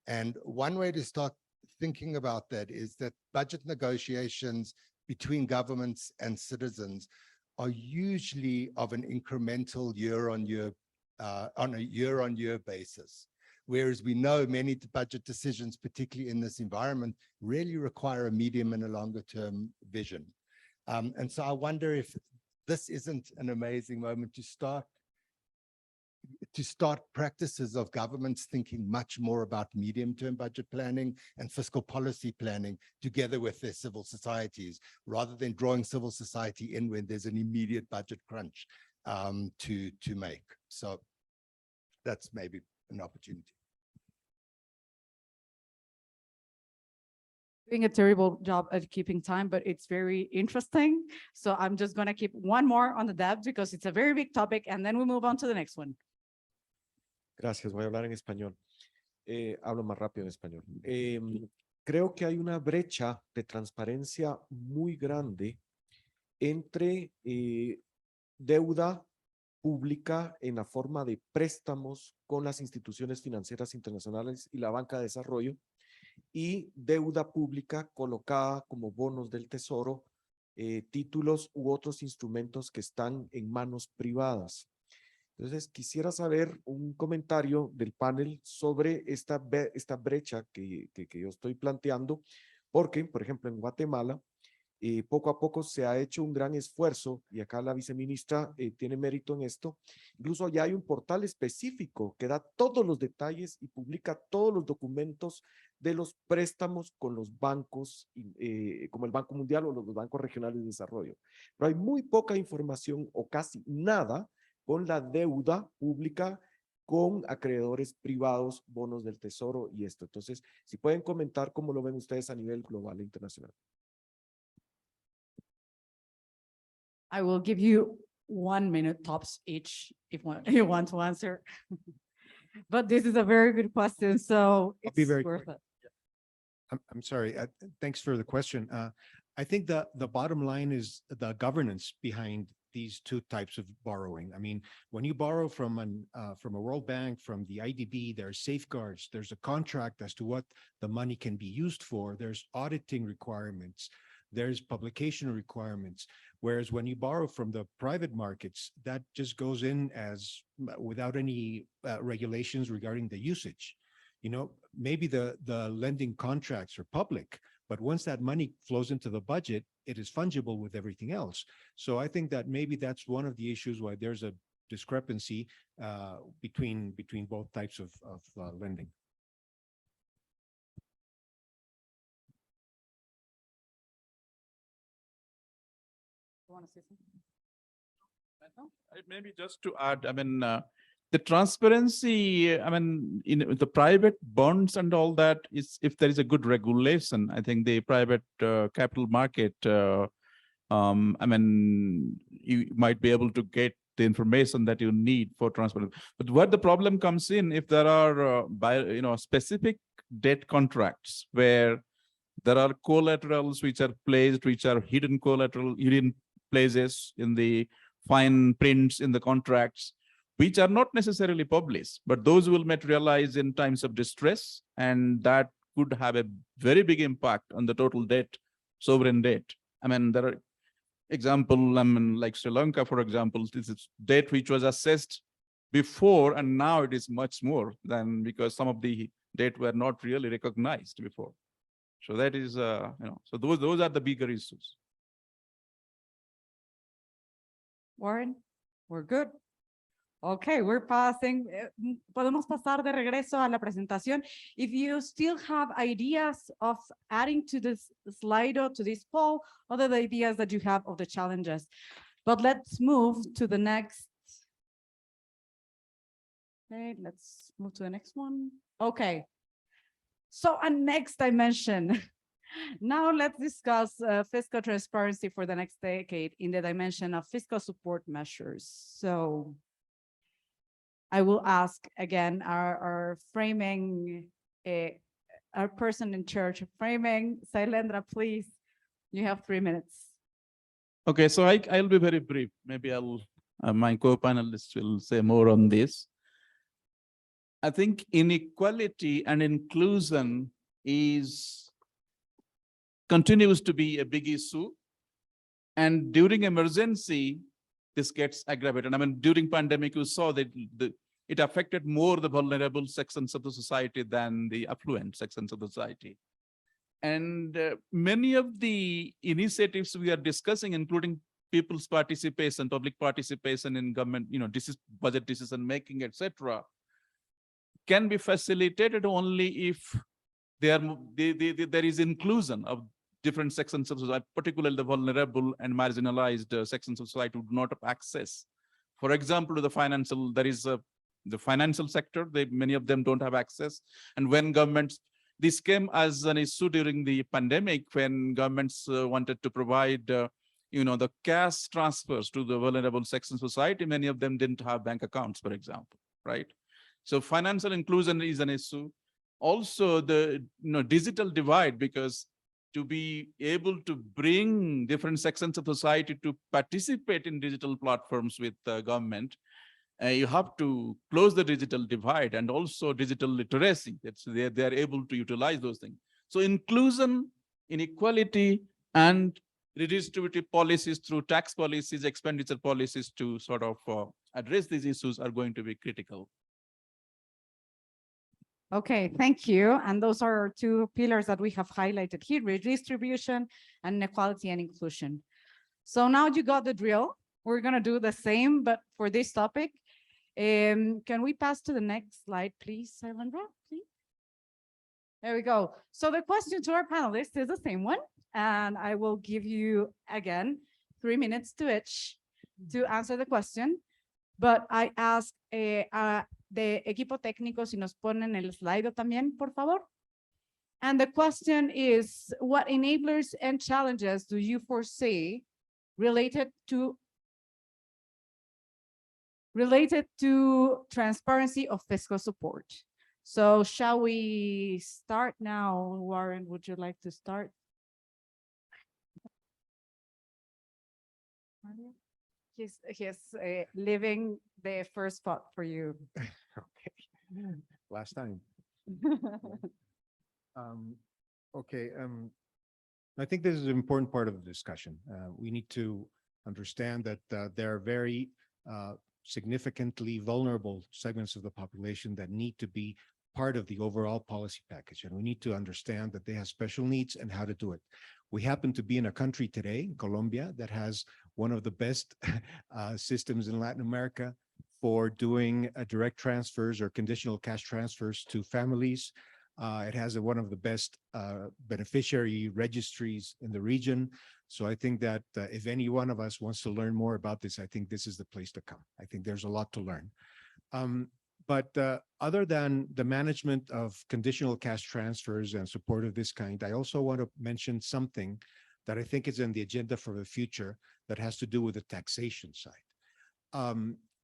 And one way to start thinking about that is that budget negotiations between governments and citizens are usually of an incremental on a year-on-year basis. Whereas we know many budget decisions, particularly in this environment, really require a medium and a longer term vision. And so I wonder if this isn't an amazing moment to start practices of governments thinking much more about medium-term budget planning and fiscal policy planning together with their civil societies, rather than drawing civil society in when there's an immediate budget crunch to make. So that's maybe an opportunity. Doing a terrible job at keeping time, but it's very interesting. So I'm just going to keep one more on the debt because it's a very big topic, and then we move on to the next one. Gracias, voy a hablar en español. Hablo más rápido en español. Creo que hay una brecha de transparencia muy grande entre deuda pública en la forma de préstamos con las instituciones financieras internacionales y la banca de desarrollo, y deuda pública colocada como bonos del tesoro, títulos u otros instrumentos que están en manos privadas. Entonces, quisiera saber un comentario del panel sobre esta brecha que yo estoy planteando, porque, por ejemplo, en Guatemala, poco a poco se ha hecho un gran esfuerzo, y acá la viceministra tiene mérito en esto. Incluso ya hay un portal específico que da todos los detalles y publica todos los documentos de los préstamos con los bancos, como el Banco Mundial o los bancos regionales de desarrollo. Pero hay muy poca información o casi nada con la deuda pública con acreedores privados, bonos del tesoro y esto. Entonces, si pueden comentar cómo lo ven ustedes a nivel global e internacional. I will give you 1 minute tops each if you want to answer. But this is a very good question, so I'll be it's very worth quick. it. I'm sorry. Thanks for the question. I think the bottom line is the governance behind these two types of borrowing. I mean, when you borrow from a World Bank, from the IDB, there are safeguards, there's a contract as to what the money can be used for, there's auditing requirements, there's publication requirements. Whereas when you borrow from the private markets, that just goes in as without any regulations regarding the usage. You know, maybe the lending contracts are public, but once that money flows into the budget, it is fungible with everything else. So I think that maybe that's one of the issues why there's a discrepancy between both types of lending. You want to say something? Maybe just to add, I mean, the transparency, I mean, in the private bonds and all that is, if there is a good regulation, I think the private capital market, I mean, you might be able to get the information that you need for transparency. But what the problem comes in, if there are, specific debt contracts where there are collaterals which are placed, which are hidden places in the fine prints in the contracts, which are not necessarily published, but those will materialize in times of distress, and that could have a very big impact on the total debt, sovereign debt. I mean, there are examples, I mean, like Sri Lanka, for example, this is debt which was assessed before, and now it is much more than, because some of the debt were not really recognized before. So that is, so those are the bigger issues. Warren, we're good. Okay, we're passing. Podemos pasar de regreso a la presentación. If you still have ideas of adding to this slide or to this poll, other ideas that you have of the challenges. But let's move to the next. Okay, let's move to the next one. Okay. So a next dimension. Now let's discuss fiscal transparency for the next decade in the dimension of fiscal support measures. So I will ask again our framing, our person in charge of framing, Sailendra, please. You have 3 minutes. Okay, so I'll be very brief. Maybe my co-panelists will say more on this. I think inequality and inclusion continues to be a big issue. And during emergency, this gets aggravated. I mean, during pandemic, you saw that it affected more the vulnerable sections of the society than the affluent sections of the society. And many of the initiatives we are discussing, including people's participation, public participation in government, budget decision making, etc., can be facilitated only if there is inclusion of different sections of society, particularly the vulnerable and marginalized sections of society who do not have access. For example, the financial sector, many of them don't have access. And when governments, this came as an issue during the pandemic when governments wanted to provide, the cash transfers to the vulnerable sections of society. Many of them didn't have bank accounts, for example, right? So financial inclusion is an issue. Also the digital divide, because to be able to bring different sections of society to participate in digital platforms with government, you have to close the digital divide, and also digital literacy. They are able to utilize those things. So inclusion, inequality, and redistributive policies through tax policies, expenditure policies to sort of address these issues are going to be critical. Okay, thank you. And those are our two pillars that we have highlighted here, redistribution and inequality and inclusion. So now you got the drill. We're going to do the same, but for this topic. Can we pass to the next slide, please, Sailendra, please? There we go. So the question to our panelists is the same one. And I will give you, again, 3 minutes to each to answer the question. But I ask de equipo técnico si nos ponen el slide también, por favor. And the question is, what enablers and challenges do you foresee related to transparency of fiscal support? So shall we start now? Warren, would you like to start? He's leaving the first spot for you. Okay. Last time. Okay, I think this is an important part of the discussion. We need to understand that there are very significantly vulnerable segments of the population that need to be part of the overall policy package. And we need to understand that they have special needs and how to do it. We happen to be in a country today, Colombia, that has one of the best systems in Latin America for doing direct transfers or conditional cash transfers to families. It has one of the best beneficiary registries in the region. So I think that if any one of us wants to learn more about this, I think this is the place to come. I think there's a lot to learn. But other than the management of conditional cash transfers and support of this kind, I also want to mention something that I think is in the agenda for the future that has to do with the taxation side.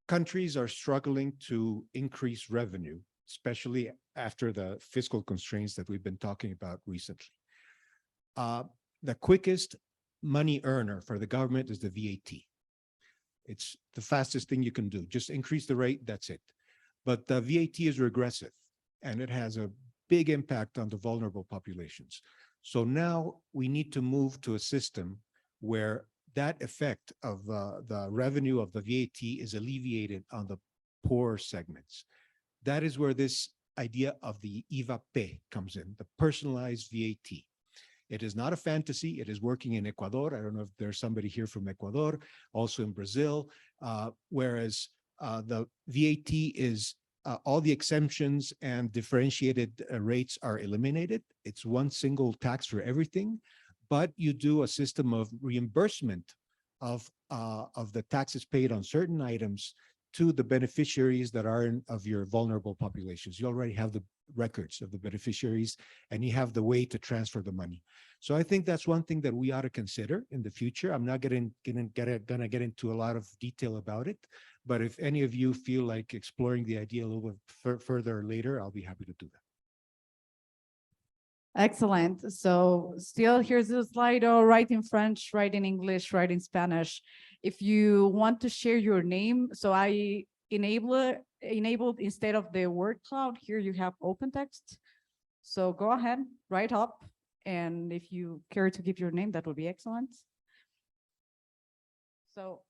Countries are struggling to increase revenue, especially after the fiscal constraints that we've been talking about recently. The quickest money earner for the government is the VAT. It's the fastest thing you can do. Just increase the rate, that's it. But the VAT is regressive, and it has a big impact on the vulnerable populations. So now we need to move to a system where that effect of the revenue of the VAT is alleviated on the poor segments. That is where this idea of the IVA-P comes in, the personalized VAT. It is not a fantasy. It is working in Ecuador. I don't know if there's somebody here from Ecuador, also in Brazil, whereas the VAT is all the exemptions and differentiated rates are eliminated. It's one single tax for everything, but you do a system of reimbursement of the taxes paid on certain items to the beneficiaries that are of your vulnerable populations. You already have the records of the beneficiaries, and you have the way to transfer the money. So I think that's one thing that we ought to consider in the future. I'm not gonna get into a lot of detail about it, but if any of you feel like exploring the idea a little bit further later, I'll be happy to do that. Excellent. So still here's the Slido, write in French, write in English, write in Spanish. If you want to share your name, so I enabled instead of the word cloud, here you have open text. So go ahead, write up. And if you care to give your name, that would be excellent. So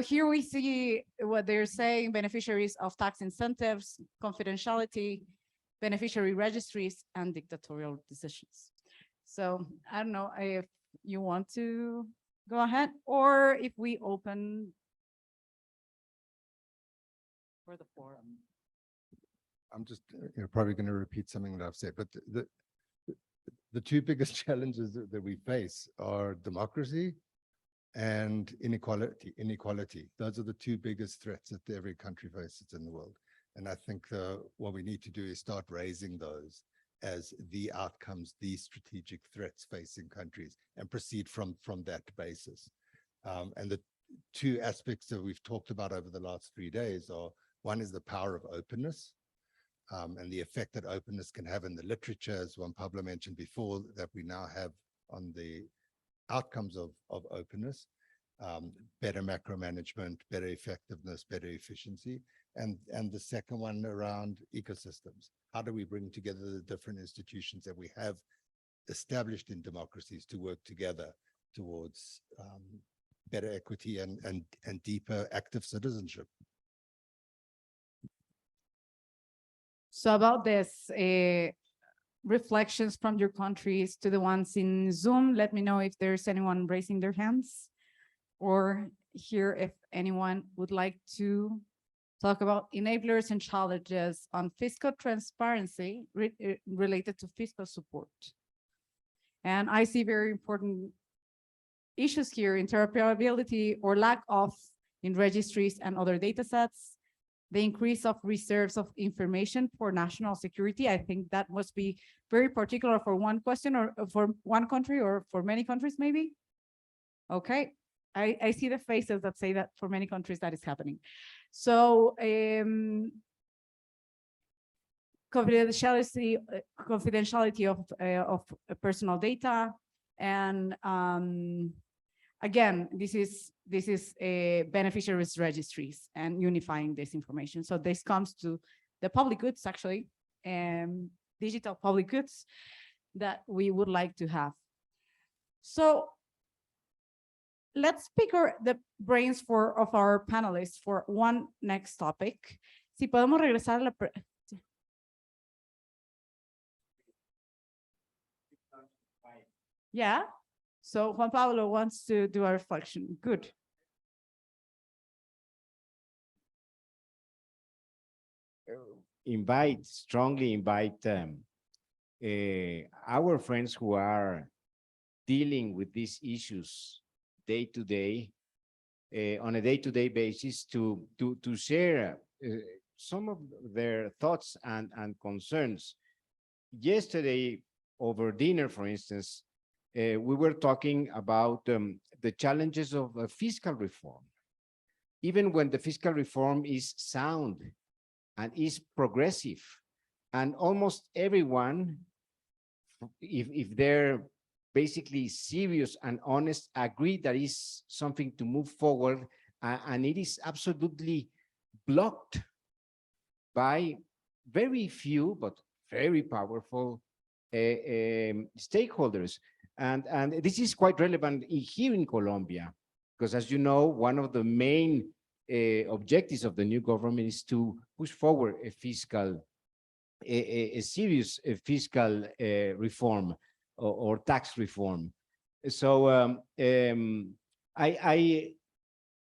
here we see what they're saying, beneficiaries of tax incentives, confidentiality, beneficiary registries, and dictatorial decisions. So I don't know if you want to go ahead, or if we open for the forum. I'm just probably going to repeat something that I've said, but the two biggest challenges that we face are democracy and inequality. Those are the two biggest threats that every country faces in the world. And I think what we need to do is start raising those as the outcomes, these strategic threats facing countries, and proceed from that basis. And the two aspects that we've talked about over the last 3 days are, one is the power of openness, and the effect that openness can have in the literature, as Juan Pablo mentioned before, that we now have on the outcomes of openness, better macro management, better effectiveness, better efficiency. And the second one around ecosystems. How do we bring together the different institutions that we have established in democracies to work together towards better equity and deeper active citizenship? So about this, reflections from your countries to the ones in Zoom, let me know if there's anyone raising their hands, or here if anyone would like to talk about enablers and challenges on fiscal transparency related to fiscal support. And I see very important issues here, interoperability or lack of in registries and other data sets, the increase of reserves of information for national security. I think that must be very particular for one question, or for one country, or for many countries maybe. Okay, I see the faces that say that for many countries that is happening. So confidentiality of personal data, and again, this is beneficiaries registries and unifying this information. So this comes to the public goods, actually, digital public goods that we would like to have. So let's pick the brains of our panelists for one next topic. Si podemos regresar a la yeah. So Juan Pablo wants to do a reflection. Good. Strongly invite our friends who are dealing with these issues day to day, on a day-to-day basis, to share some of their thoughts and concerns. Yesterday, over dinner, for instance, we were talking about the challenges of fiscal reform. Even when the fiscal reform is sound and is progressive, and almost everyone, if they're basically serious and honest, agree that is something to move forward, and it is absolutely blocked by very few but very powerful stakeholders. And this is quite relevant here in Colombia, because as you know, one of the main objectives of the new government is to push forward a serious fiscal reform or tax reform. So I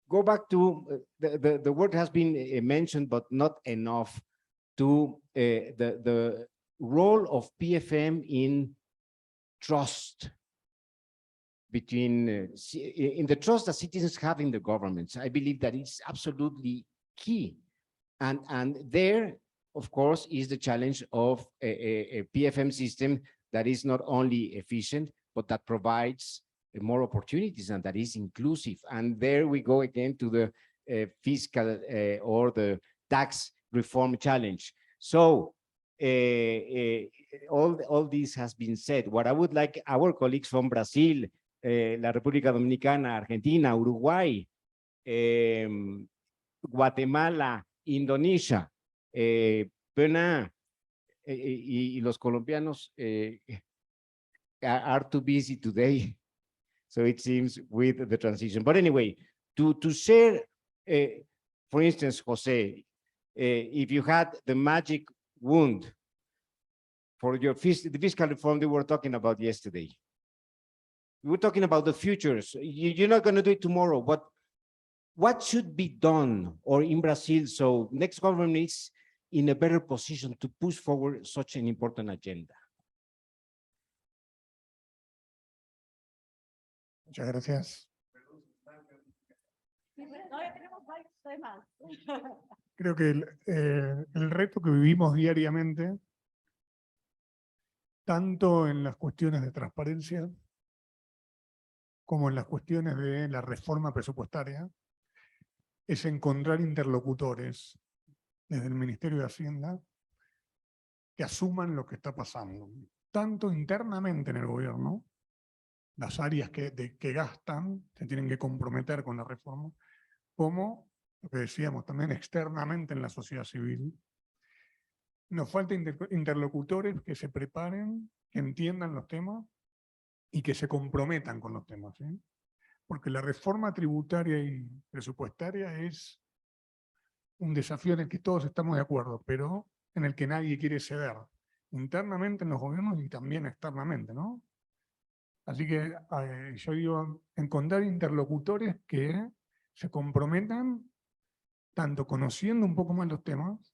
go back to the word has been mentioned, but not enough, to the role of PFM in trust between in the trust that citizens have in the governments. I believe that it's absolutely key, and there, of course, is the challenge of a PFM system that is not only efficient, but that provides more opportunities and that is inclusive. And there we go again to the fiscal or the tax reform challenge. So all this has been said. What I would like our colleagues from Brazil, La República Dominicana, Argentina, Uruguay, Guatemala, Indonesia, Benin, y los colombianos are too busy today, so it seems, with the transition. But anyway, to share, for instance, Jose, if you had the magic wand for your the fiscal reform that we were talking about yesterday, we were talking about the futures. You're not going to do it tomorrow, but what should be done, or in Brazil, so next government is in a better position to push forward such an important agenda? Muchas gracias. Creo que el reto que vivimos diariamente, tanto en las cuestiones de transparencia como en las cuestiones de la reforma presupuestaria, es encontrar interlocutores desde el Ministerio de Hacienda que asuman lo que está pasando, tanto internamente en el gobierno, las áreas que gastan se tienen que comprometer con la reforma, como lo que decíamos también externamente en la sociedad civil. Nos falta interlocutores que se preparen, que entiendan los temas y que se comprometan con los temas, ¿sí? Porque la reforma tributaria y presupuestaria es un desafío en el que todos estamos de acuerdo, pero en el que nadie quiere ceder, internamente en los gobiernos y también externamente, ¿no? Así que yo digo, encontrar interlocutores que se comprometan, tanto conociendo un poco más los temas,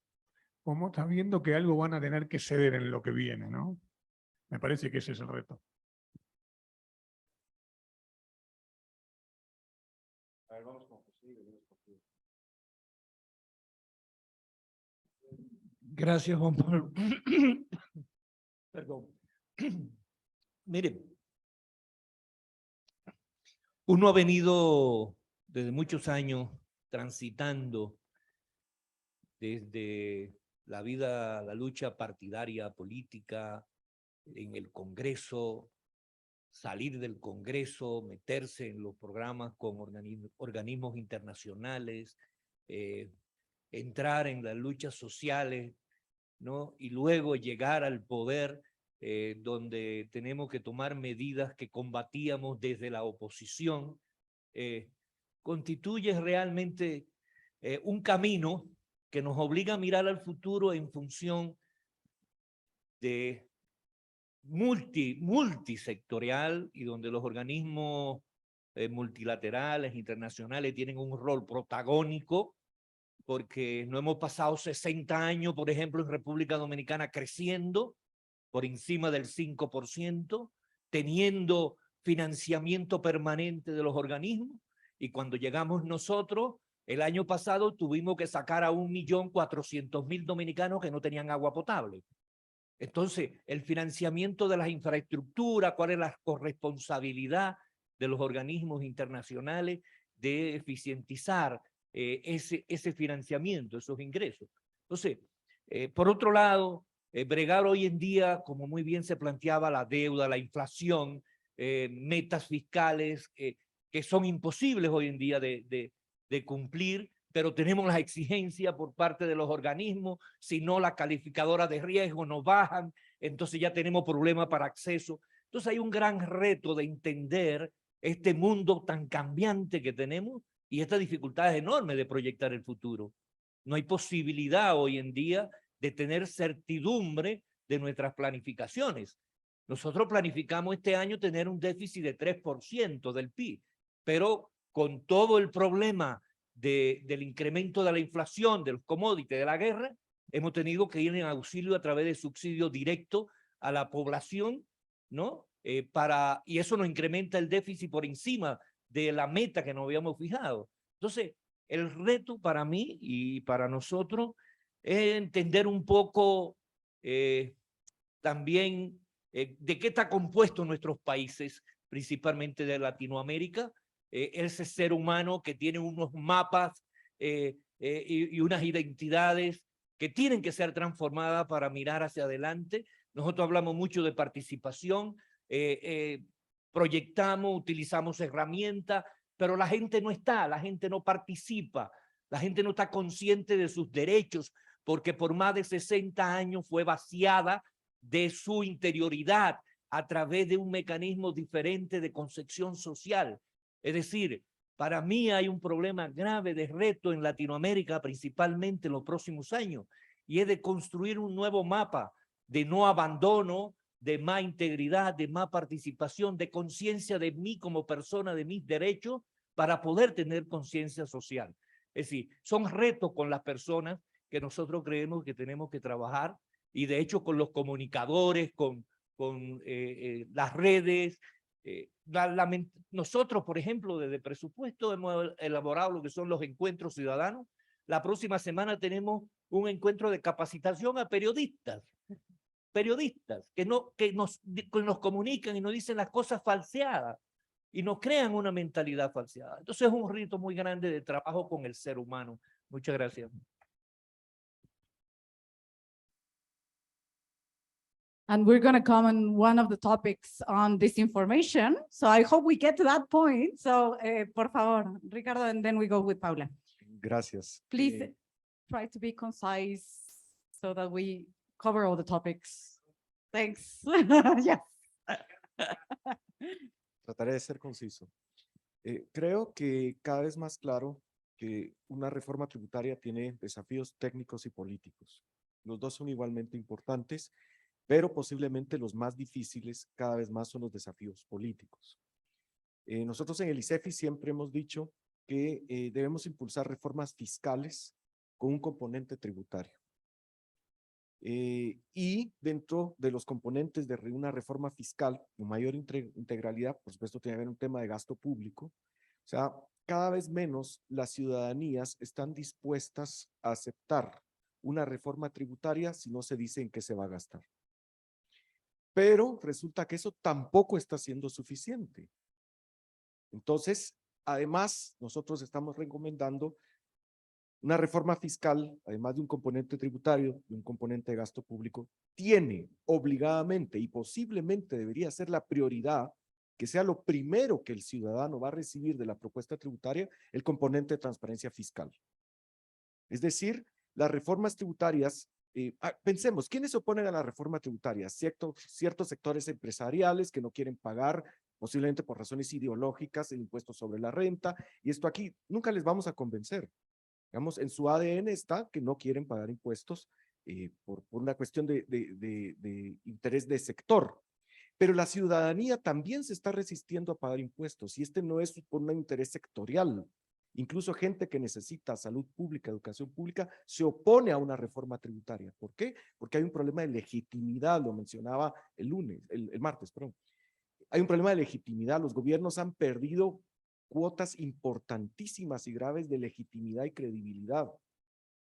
como sabiendo que algo van a tener que ceder en lo que viene, ¿no? Me parece que ese es el reto. A ver, vamos con José. Gracias, Juan Pablo. Perdón. Miren, uno ha venido desde muchos años transitando desde la vida, la lucha partidaria, política, en el Congreso, salir del Congreso, meterse en los programas con organismos internacionales, entrar en las luchas sociales, ¿no? Y luego llegar al poder, donde tenemos que tomar medidas que combatíamos desde la oposición, constituye realmente un camino que nos obliga a mirar al futuro en función de multisectorial, y donde los organismos multilaterales, internacionales, tienen un rol protagónico, porque no hemos pasado 60 años, por ejemplo, en República Dominicana creciendo por encima del 5%, teniendo financiamiento permanente de los organismos, y cuando llegamos nosotros, el año pasado tuvimos que sacar a 1.400.000 dominicanos que no tenían agua potable. Entonces, el financiamiento de las infraestructuras, cuál es la corresponsabilidad de los organismos internacionales de eficientizar ese financiamiento, esos ingresos. Entonces, por otro lado, bregar hoy en día, como muy bien se planteaba, la deuda, la inflación, metas fiscales que son imposibles hoy en día de cumplir, pero tenemos las exigencias por parte de los organismos, si no la calificadora de riesgo nos bajan, entonces ya tenemos problemas para acceso. Entonces hay un gran reto de entender este mundo tan cambiante que tenemos y estas dificultades enormes de proyectar el futuro. No hay posibilidad hoy en día de tener certidumbre de nuestras planificaciones. Nosotros planificamos este año tener un déficit de 3% del PIB, pero con todo el problema del incremento de la inflación, de los commodities, de la guerra, hemos tenido que ir en auxilio a través de subsidio directo a la población, ¿no? Y eso nos incrementa el déficit por encima de la meta que nos habíamos fijado. Entonces, el reto para mí y para nosotros es entender un poco también de qué está compuesto nuestros países, principalmente de Latinoamérica, ese ser humano que tiene unos mapas y unas identidades que tienen que ser transformadas para mirar hacia adelante. Nosotros hablamos mucho de participación, proyectamos, utilizamos herramientas, pero la gente no está, la gente no participa, la gente no está consciente de sus derechos, porque por más de 60 años fue vaciada de su interioridad a través de un mecanismo diferente de concepción social. Es decir, para mí hay un problema grave de reto en Latinoamérica, principalmente en los próximos años, y es de construir un nuevo mapa de no abandono, de más integridad, de más participación, de conciencia de mí como persona, de mis derechos, para poder tener conciencia social. Es decir, son retos con las personas que nosotros creemos que tenemos que trabajar, y de hecho con los comunicadores, con las redes. Nosotros, por ejemplo, desde presupuesto hemos elaborado lo que son los encuentros ciudadanos. La próxima semana tenemos un encuentro de capacitación a periodistas que nos comunican y nos dicen las cosas falseadas y nos crean una mentalidad falseada. Entonces es un reto muy grande de trabajo con el ser humano. Muchas gracias. And we're going to come on one of the topics on disinformation. So I hope we get to that point. So, por favor, Ricardo, and then we go with Paula. Gracias. Please try to be concise so that we cover all the topics. Thanks. Yes. Trataré de ser conciso. Creo que cada vez más claro que una reforma tributaria tiene desafíos técnicos y políticos. Los dos son igualmente importantes, pero posiblemente los más difíciles cada vez más son los desafíos políticos. Nosotros en el ICEFI siempre hemos dicho que debemos impulsar reformas fiscales con un componente tributario. Y dentro de los componentes de una reforma fiscal con mayor integralidad, por supuesto, tiene que haber un tema de gasto público. O sea, cada vez menos las ciudadanías están dispuestas a aceptar una reforma tributaria si no se dice en qué se va a gastar. Pero resulta que eso tampoco está siendo suficiente. Entonces, además, nosotros estamos recomendando una reforma fiscal, además de un componente tributario y un componente de gasto público, tiene obligadamente y posiblemente debería ser la prioridad que sea lo primero que el ciudadano va a recibir de la propuesta tributaria, el componente de transparencia fiscal. Es decir, las reformas tributarias, pensemos, ¿quiénes se oponen a la reforma tributaria? Ciertos sectores empresariales que no quieren pagar, posiblemente por razones ideológicas, el impuesto sobre la renta, y esto aquí nunca les vamos a convencer. Digamos, en su ADN está que no quieren pagar impuestos por una cuestión de interés de sector. Pero la ciudadanía también se está resistiendo a pagar impuestos, y este no es por un interés sectorial. Incluso gente que necesita salud pública, educación pública, se opone a una reforma tributaria. ¿Por qué? Porque hay un problema de legitimidad, lo mencionaba el martes, perdón. Hay un problema de legitimidad. Los gobiernos han perdido cuotas importantísimas y graves de legitimidad y credibilidad.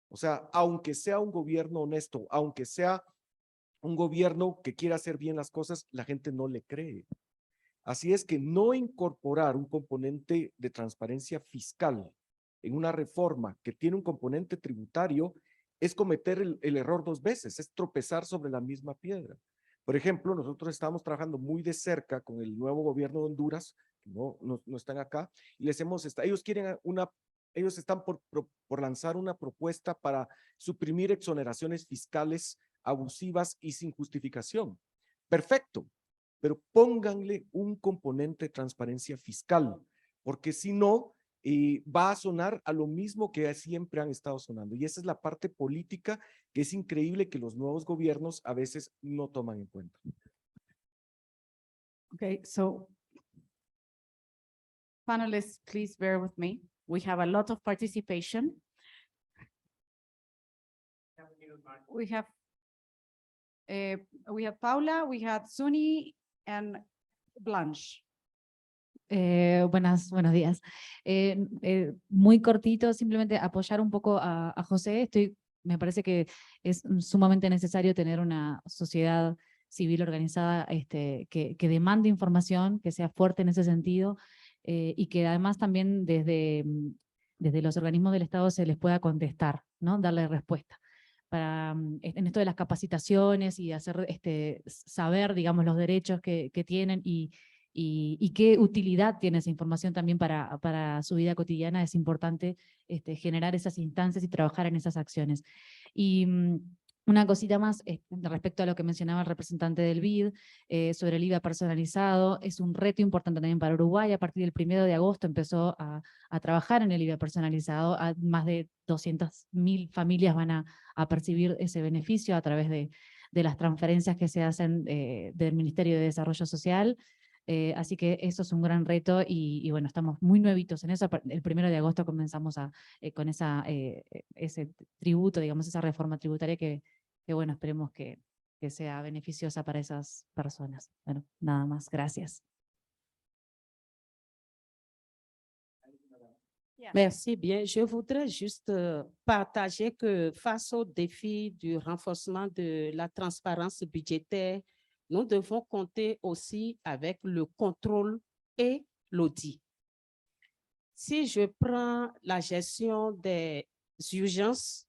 O sea, aunque sea un gobierno honesto, aunque sea un gobierno que quiera hacer bien las cosas, la gente no le cree. Así es que no incorporar un componente de transparencia fiscal en una reforma que tiene un componente tributario es cometer el error dos veces, es tropezar sobre la misma piedra. Por ejemplo, nosotros estamos trabajando muy de cerca con el nuevo gobierno de Honduras, que no están acá, y ellos están por lanzar una propuesta para suprimir exoneraciones fiscales abusivas y sin justificación. Perfecto, pero pónganle un componente de transparencia fiscal, porque si no, va a sonar a lo mismo que siempre han estado sonando. Y esa es la parte política que es increíble que los nuevos gobiernos a veces no toman en cuenta. Okay, so panelists, please bear with me. We have a lot of participation. We have Paula, we have Suni and Blanche. Buenos días. Muy cortito, simplemente apoyar un poco a José. Me parece que es sumamente necesario tener una sociedad civil organizada que demande información, que sea fuerte en ese sentido, y que además también desde los organismos del Estado se les pueda contestar, ¿no? Darle respuesta. En esto de las capacitaciones y hacer saber, digamos, los derechos que tienen y qué utilidad tiene esa información también para su vida cotidiana, es importante generar esas instancias y trabajar en esas acciones. Y una cosita más respecto a lo que mencionaba el representante del BID sobre el IVA personalizado, es un reto importante también para Uruguay. A partir del 1 de agosto empezó a trabajar en el IVA personalizado, más de 200.000 familias van a percibir ese beneficio a través de las transferencias que se hacen del Ministerio de Desarrollo Social. Así que eso es un gran reto y bueno, estamos muy nuevitos en eso. El 1 de agosto comenzamos con ese tributo, digamos, esa reforma tributaria que bueno, esperemos que sea beneficiosa para esas personas. Bueno, nada más, gracias. Merci bien. Je voudrais juste partager que face au défi du renforcement de la transparence budgétaire, nous devons compter aussi avec le contrôle et l'audit. Si je prends la gestion des urgences,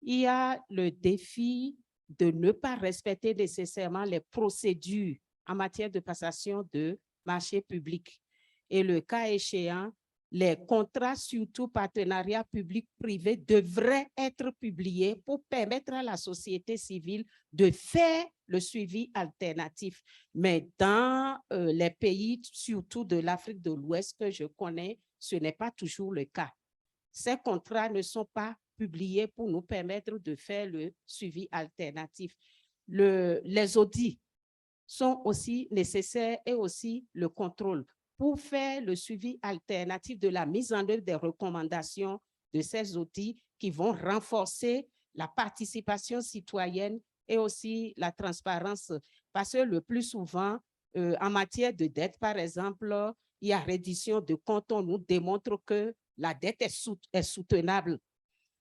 il y a le défi de ne pas respecter nécessairement les procédures en matière de passation de marchés publics. Et le cas échéant, les contrats, surtout partenariats publics-privés, devraient être publiés pour permettre à la société civile de faire le suivi alternatif. Mais dans les pays, surtout de l'Afrique de l'Ouest que je connais, ce n'est pas toujours le cas. Ces contrats ne sont pas publiés pour nous permettre de faire le suivi alternatif. Les audits sont aussi nécessaires et aussi le contrôle pour faire le suivi alternatif de la mise en œuvre des recommandations de ces outils qui vont renforcer la participation citoyenne et aussi la transparence. Parce que le plus souvent, en matière de dette, par exemple, il y a reddition de comptes, on nous démontre que la dette est soutenable.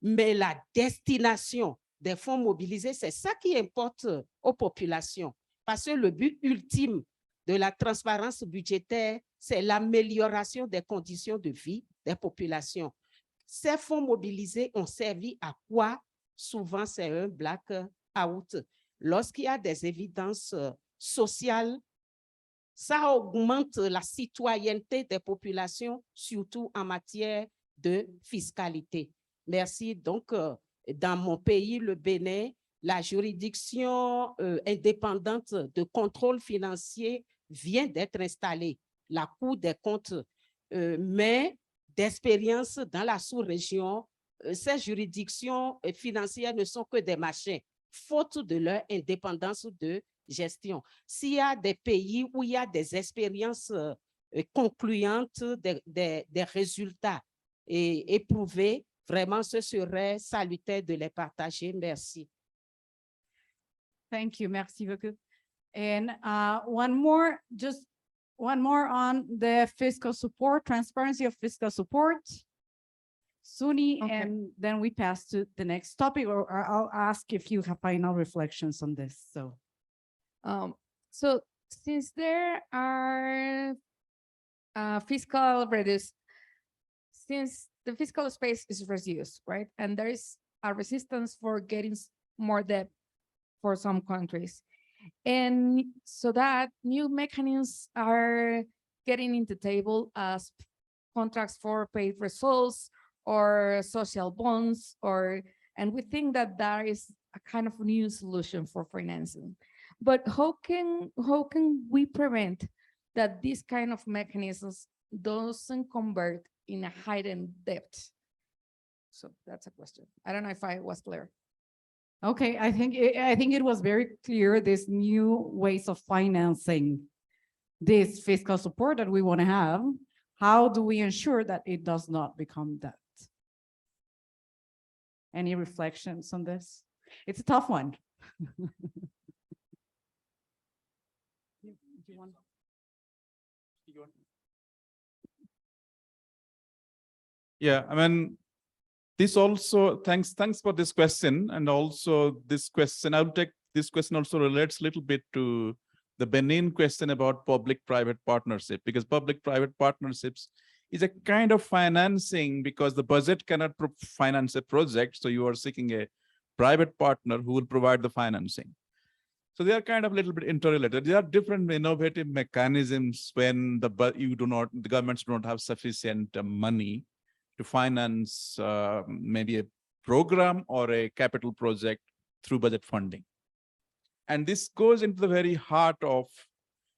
Mais la destination des fonds mobilisés, c'est ça qui importe aux populations. Parce que le but ultime de la transparence budgétaire, c'est l'amélioration des conditions de vie des populations. Ces fonds mobilisés ont servi à quoi? Souvent, c'est un blackout. Lorsqu'il y a des évidences sociales, ça augmente la citoyenneté des populations, surtout en matière de fiscalité. Merci. Donc, dans mon pays, le Bénin, la juridiction indépendante de contrôle financier vient d'être installée, la Cour des comptes, mais d'expérience dans la sous-région, ces juridictions financières ne sont que des machins, faute de leur indépendance de gestion. S'il y a des pays où il y a des expériences concluantes, des résultats éprouvés, vraiment, ce serait salutaire de les partager. Merci. Thank you, merci beaucoup. And one more on the fiscal support, transparency of fiscal support. Suni, Okay. and then we pass to the next topic, or I'll ask if you have final reflections on this, so. So since there are fiscal reduce, since the fiscal space is reduced, right? And there is a resistance for getting more debt for some countries. And so that new mechanisms are getting into the table as contracts for paid results or social bonds, and we think that that is a kind of new solution for financing. But how can we prevent that this kind of mechanisms doesn't convert in a heightened debt? So that's a question. I don't know if I was clear. Okay, I think it was very clear, this new ways of financing this fiscal support that we want to have. How do we ensure that it does not become debt? Any reflections on this? It's a tough one. Yeah, I mean, this also, thanks for this question. And also this question, I'll take this question also relates a little bit to the Benin question about public-private partnership, because public-private partnerships is a kind of financing because the budget cannot finance a project. So you are seeking a private partner who will provide the financing. So they are kind of a little bit interrelated. There are different innovative mechanisms when the governments do not have sufficient money to finance maybe a program or a capital project through budget funding. And this goes into the very heart of,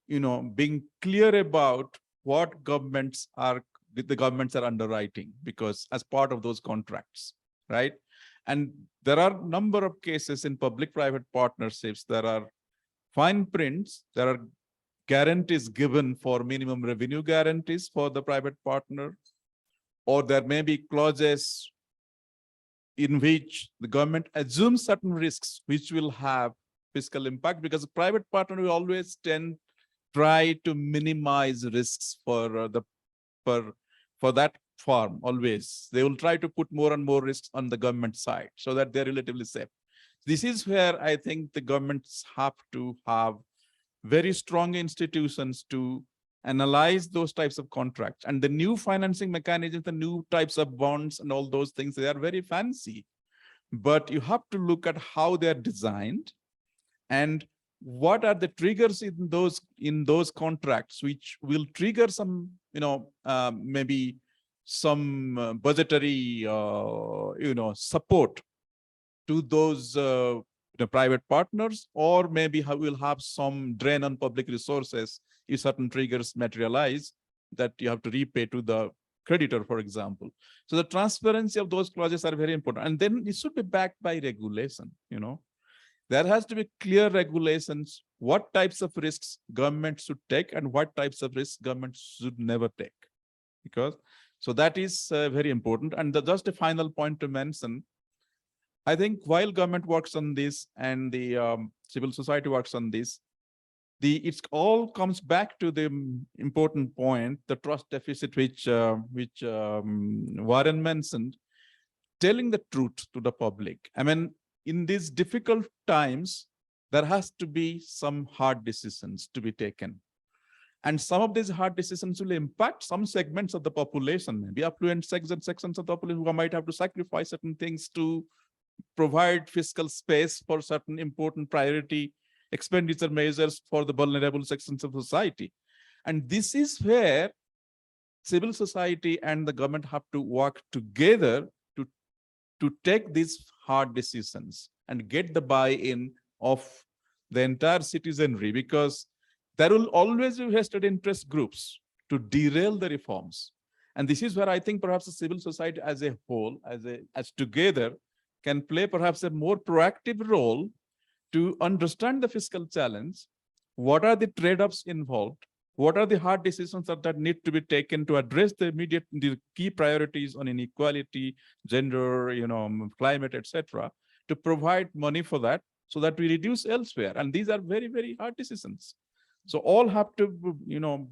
being clear about what the governments are underwriting, because as part of those contracts, right? And there are a number of cases in public-private partnerships. There are fine prints, there are guarantees given for minimum revenue guarantees for the private partner, or there may be clauses in which the government assumes certain risks which will have fiscal impact, because a private partner will always try to minimize risks for that farm. Always they will try to put more and more risks on the government side so that they're relatively safe. This is where I think the governments have to have very strong institutions to analyze those types of contracts. And the new financing mechanisms, the new types of bonds and all those things, they are very fancy, but you have to look at how they're designed and what are the triggers in those contracts which will trigger some, maybe some budgetary, support to those private partners, or maybe we'll have some drain on public resources if certain triggers materialize that you have to repay to the creditor, for example. So the transparency of those clauses are very important. And then it should be backed by regulation, There has to be clear regulations, what types of risks governments should take and what types of risks governments should never take. So that is very important. And just a final point to mention, I think while government works on this and the civil society works on this, it all comes back to the important point, the trust deficit, which Warren mentioned, telling the truth to the public. I mean, in these difficult times, there has to be some hard decisions to be taken. And some of these hard decisions will impact some segments of the population, maybe affluent sections of the population who might have to sacrifice certain things to provide fiscal space for certain important priority expenditure measures for the vulnerable sections of society. And this is where civil society and the government have to work together to take these hard decisions and get the buy-in of the entire citizenry, because there will always be vested interest groups to derail the reforms. And this is where I think perhaps the civil society as a whole, as together, can play perhaps a more proactive role to understand the fiscal challenge. What are the trade-offs involved? What are the hard decisions that need to be taken to address the key priorities on inequality, gender, climate, etc., to provide money for that so that we reduce elsewhere? And these are very, very hard decisions. So all have to,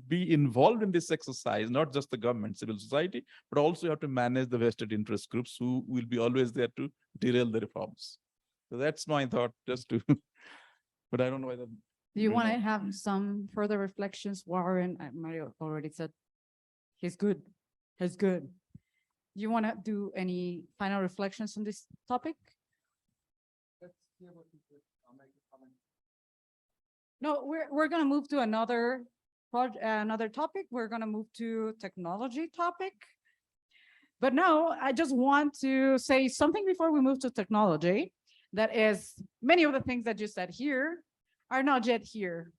be involved in this exercise, not just the government, civil society, but also you have to manage the vested interest groups who will be always there to derail the reforms. So that's my thought, just to, but I don't know whether. Do you want to have some further reflections, Warren? Mario already said he's good. He's good. You want to do any final reflections on this topic? No, we're going to move to another topic. We're going to move to technology topic. But no, I just want to say something before we move to technology. That is, many of the things that you said here are not yet here.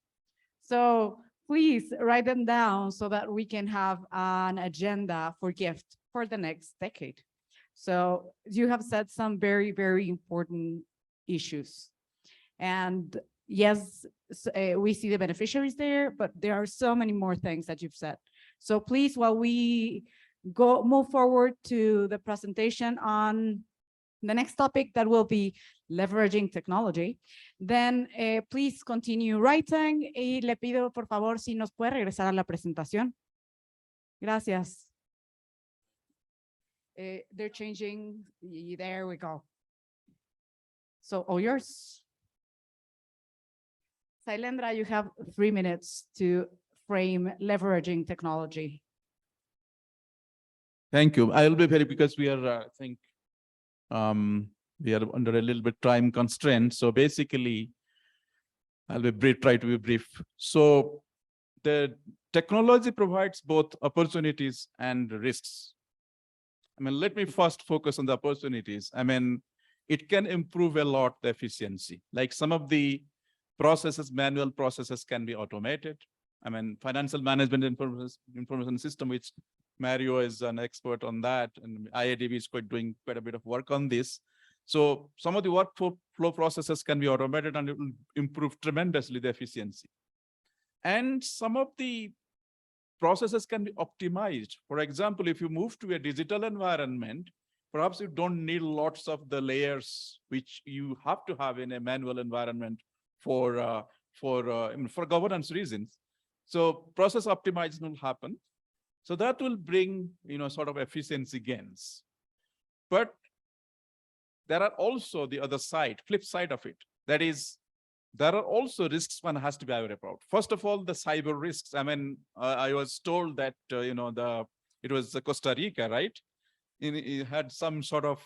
So please write them down so that we can have an agenda for GIFT for the next decade. So you have said some very, very important issues. And yes, we see the beneficiaries there, but there are so many more things that you've said. So please, while we move forward to the presentation on the next topic, that will be leveraging technology, then please continue writing, y le pido por favor si nos puede regresar a la presentación. Gracias. They're changing. There we go. So all yours. Sailendra, you have 3 minutes to frame leveraging technology. Thank you. I'll be very, because we are, I think, we are under a little bit time constraint. So basically, I'll be brief, try to be brief. So the technology provides both opportunities and risks. I mean, let me first focus on the opportunities. I mean, it can improve a lot the efficiency. Like some of the processes, manual processes can be automated. I mean, financial management information system, which Mario is an expert on that, and IADB is doing quite a bit of work on this. So some of the workflow processes can be automated, and it will improve tremendously the efficiency. And some of the processes can be optimized. For example, if you move to a digital environment, perhaps you don't need lots of the layers which you have to have in a manual environment for governance reasons. So process optimization will happen. So that will bring, sort of efficiency gains. But there are also the other side, flip side of it. That is, there are also risks one has to be aware about. First of all, the cyber risks. I mean, I was told that, it was Costa Rica, right? It had some sort of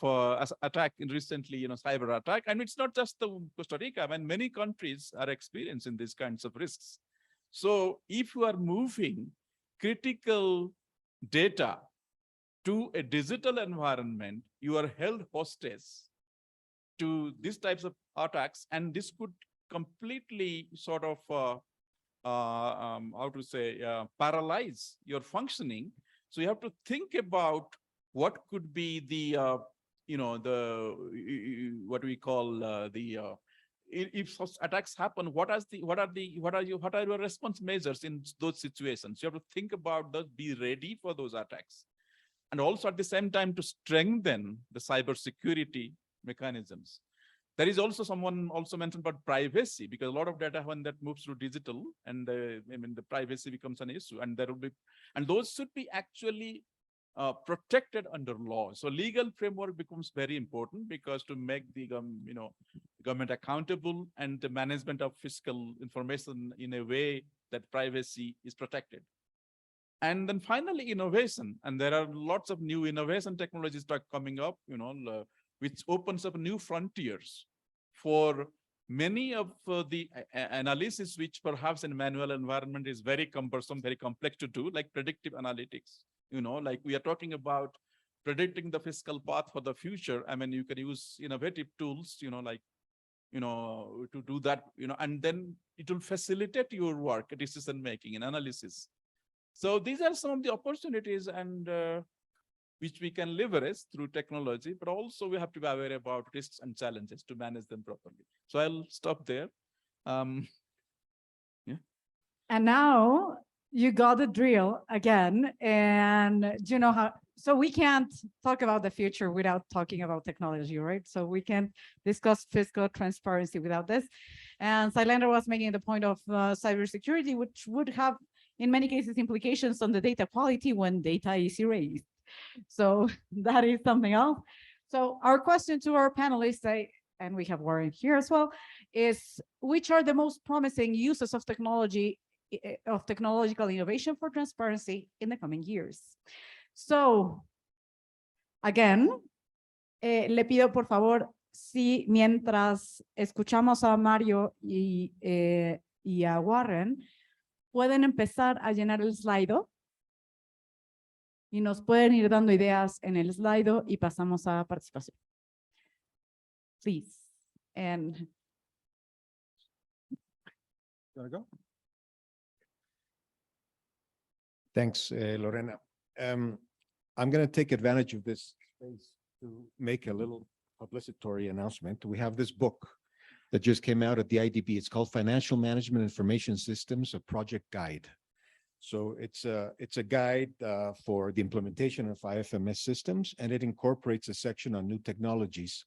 attack in recently, cyber attack. And it's not just the Costa Rica. I mean, many countries are experiencing these kinds of risks. So if you are moving critical data to a digital environment, you are held hostage to these types of attacks, and this could completely sort of, paralyze your functioning. So you have to think about what could be the, what we call if such attacks happen, what are your response measures in those situations? You have to think about those, be ready for those attacks. And also at the same time to strengthen the cybersecurity mechanisms. There is also someone also mentioned about privacy, because a lot of data when that moves to digital, and the privacy becomes an issue, and there will be, and those should be actually protected under law. So legal framework becomes very important, because to make the government accountable and the management of fiscal information in a way that privacy is protected. And then finally, innovation. And there are lots of new innovation technologies that are coming up, which opens up new frontiers for many of the analysis, which perhaps in manual environment is very cumbersome, very complex to do, like predictive analytics, like we are talking about predicting the fiscal path for the future. I mean, you can use innovative tools, to do that, and then it will facilitate your work, decision making and analysis. So these are some of the opportunities and which we can leverage through technology, but also we have to be aware about risks and challenges to manage them properly. So I'll stop there. Yeah. And now you got the drill again, and you know how, so we can't talk about the future without talking about technology, right? So we can discuss fiscal transparency without this. And Sailendra was making the point of cybersecurity, which would have, in many cases, implications on the data quality when data is erased. So that is something else. So our question to our panelists, and we have Warren here as well, is which are the most promising uses of technological innovation for transparency in the coming years? So, again, le pido por favor, si mientras escuchamos a Mario y a Warren, pueden empezar a llenar el slide y nos pueden ir dando ideas en el slide y pasamos a participación. Please. And Wanna go? Thanks, Lorena. I'm going to take advantage of this space to make a little publicitory announcement. We have this book that just came out at the IDB. It's called Financial Management Information Systems, a Project Guide. So it's a guide for the implementation of IFMS systems, and it incorporates a section on new technologies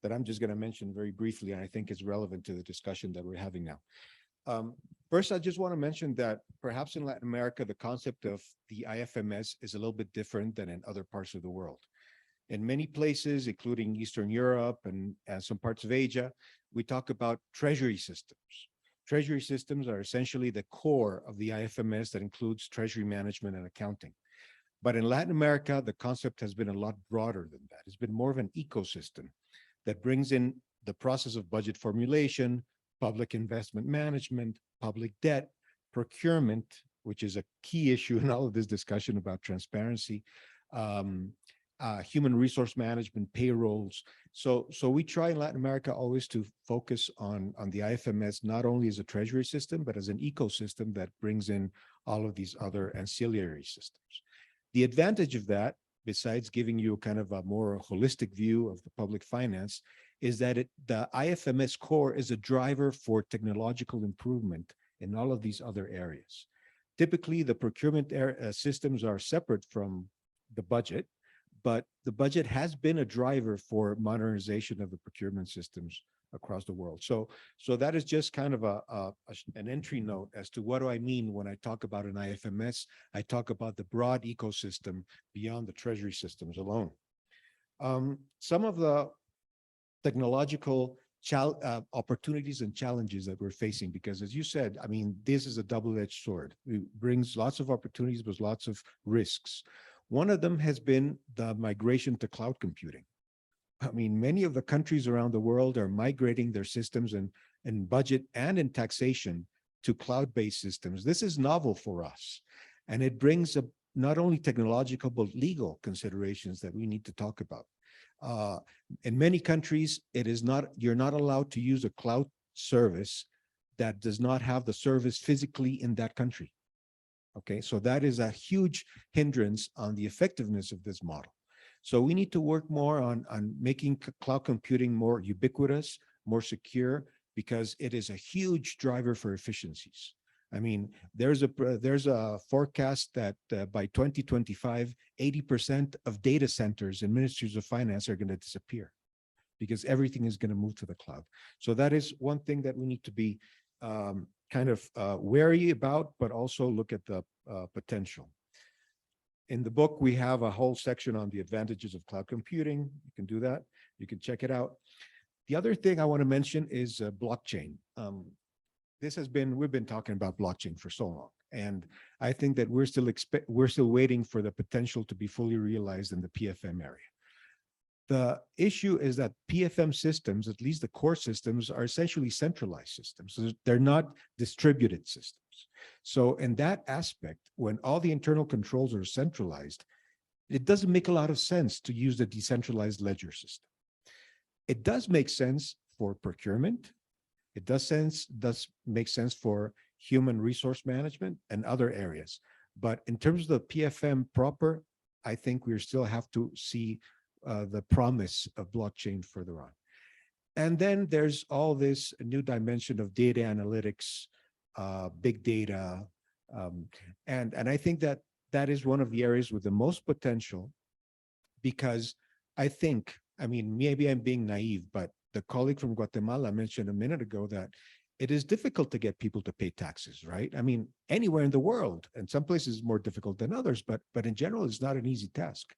that I'm just going to mention very briefly, and I think is relevant to the discussion that we're having now. First, I just want to mention that perhaps in Latin America, the concept of the IFMS is a little bit different than in other parts of the world. In many places, including Eastern Europe and some parts of Asia, we talk about treasury systems. Treasury systems are essentially the core of the IFMS that includes treasury management and accounting. But in Latin America, the concept has been a lot broader than that. It's been more of an ecosystem that brings in the process of budget formulation, public investment management, public debt, procurement, which is a key issue in all of this discussion about transparency, human resource management, payrolls. So we try in Latin America always to focus on the IFMS, not only as a treasury system, but as an ecosystem that brings in all of these other ancillary systems. The advantage of that, besides giving you kind of a more holistic view of the public finance, is that the IFMS core is a driver for technological improvement in all of these other areas. Typically, the procurement systems are separate from the budget, but the budget has been a driver for modernization of the procurement systems across the world. So that is just kind of an entry note as to what do I mean when I talk about an IFMS. I talk about the broad ecosystem beyond the treasury systems alone. Some of the technological opportunities and challenges that we're facing, because as you said, I mean, this is a double-edged sword. It brings lots of opportunities, but lots of risks. One of them has been the migration to cloud computing. I mean, many of the countries around the world are migrating their systems in budget and in taxation to cloud-based systems. This is novel for us, and it brings up not only technological, but legal considerations that we need to talk about. In many countries, you're not allowed to use a cloud service that does not have the service physically in that country. Okay, so that is a huge hindrance on the effectiveness of this model. So we need to work more on making cloud computing more ubiquitous, more secure, because it is a huge driver for efficiencies. I mean, there's a forecast that by 2025, 80% of data centers in ministries of finance are going to disappear because everything is going to move to the cloud. So that is one thing that we need to be kind of wary about, but also look at the potential. In the book, we have a whole section on the advantages of cloud computing. You can do that. You can check it out. The other thing I want to mention is blockchain. We've been talking about blockchain for so long, and I think that we're still waiting for the potential to be fully realized in the PFM area. The issue is that PFM systems, at least the core systems, are essentially centralized systems. So they're not distributed systems. So in that aspect, when all the internal controls are centralized, it doesn't make a lot of sense to use the decentralized ledger system. It does make sense for procurement. It does make sense for human resource management and other areas. But in terms of the PFM proper, I think we still have to see the promise of blockchain further on. And then there's all this new dimension of data analytics, big data. And I think that that is one of the areas with the most potential, because I think, I mean, maybe I'm being naive, but the colleague from Guatemala mentioned a minute ago that it is difficult to get people to pay taxes, right? I mean, anywhere in the world, and some places more difficult than others, but in general, it's not an easy task.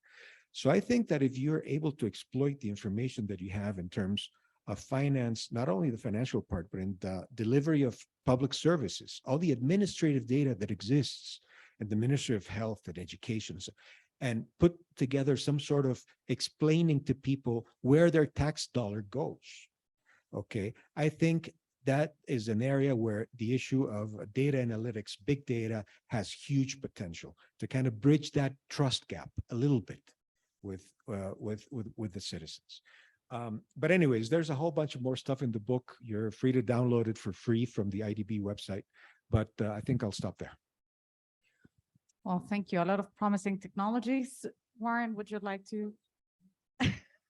So I think that if you're able to exploit the information that you have in terms of finance, not only the financial part, but in the delivery of public services, all the administrative data that exists in the Ministry of Health and Education, and put together some sort of explaining to people where their tax dollar goes. Okay, I think that is an area where the issue of data analytics, big data, has huge potential to kind of bridge that trust gap a little bit with the citizens. But anyways, there's a whole bunch of more stuff in the book. You're free to download it for free from the IDB website, but I think I'll stop there. Well, thank you. A lot of promising technologies. Warren, would you like to?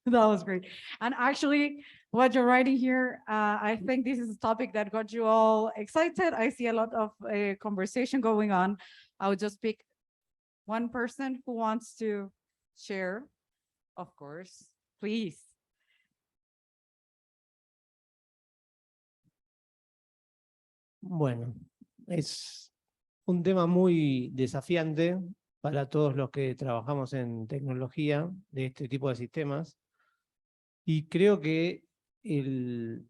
That was great. And actually, what you're writing here, I think this is a topic that got you all excited. I see a lot of conversation going on. I would just pick one person who wants to share, of course, please. Bueno, es un tema muy desafiante para todos los que trabajamos en tecnología de este tipo de sistemas. Y creo que el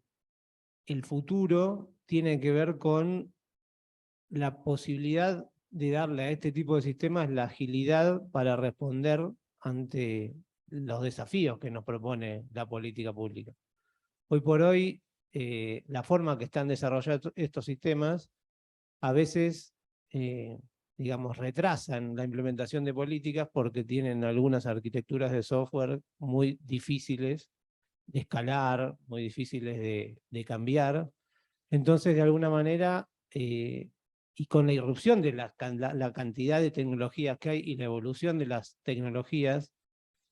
futuro tiene que ver con la posibilidad de darle a este tipo de sistemas la agilidad para responder ante los desafíos que nos propone la política pública. Hoy por hoy, la forma que están desarrollados estos sistemas a veces, digamos, retrasan la implementación de políticas porque tienen algunas arquitecturas de software muy difíciles de escalar, muy difíciles de cambiar. Entonces, de alguna manera, y con la irrupción de la cantidad de tecnologías que hay y la evolución de las tecnologías,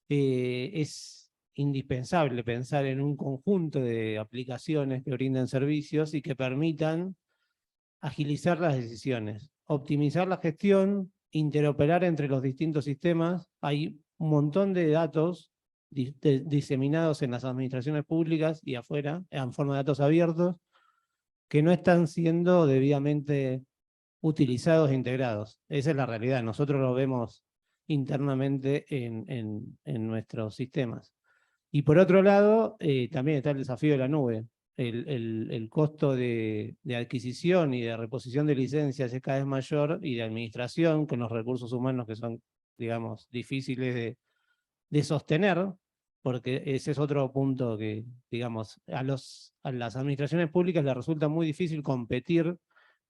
es indispensable pensar en un conjunto de aplicaciones que brinden servicios y que permitan agilizar las decisiones, optimizar la gestión, interoperar entre los distintos sistemas. Hay un montón de datos diseminados en las administraciones públicas y afuera, en forma de datos abiertos, que no están siendo debidamente utilizados e integrados. Esa es la realidad. Nosotros lo vemos internamente en nuestros sistemas. Y por otro lado, también está el desafío de la nube. El costo de adquisición y de reposición de licencias es cada vez mayor, y de administración con los recursos humanos que son, digamos, difíciles de sostener, porque ese es otro punto que, digamos, a las administraciones públicas les resulta muy difícil competir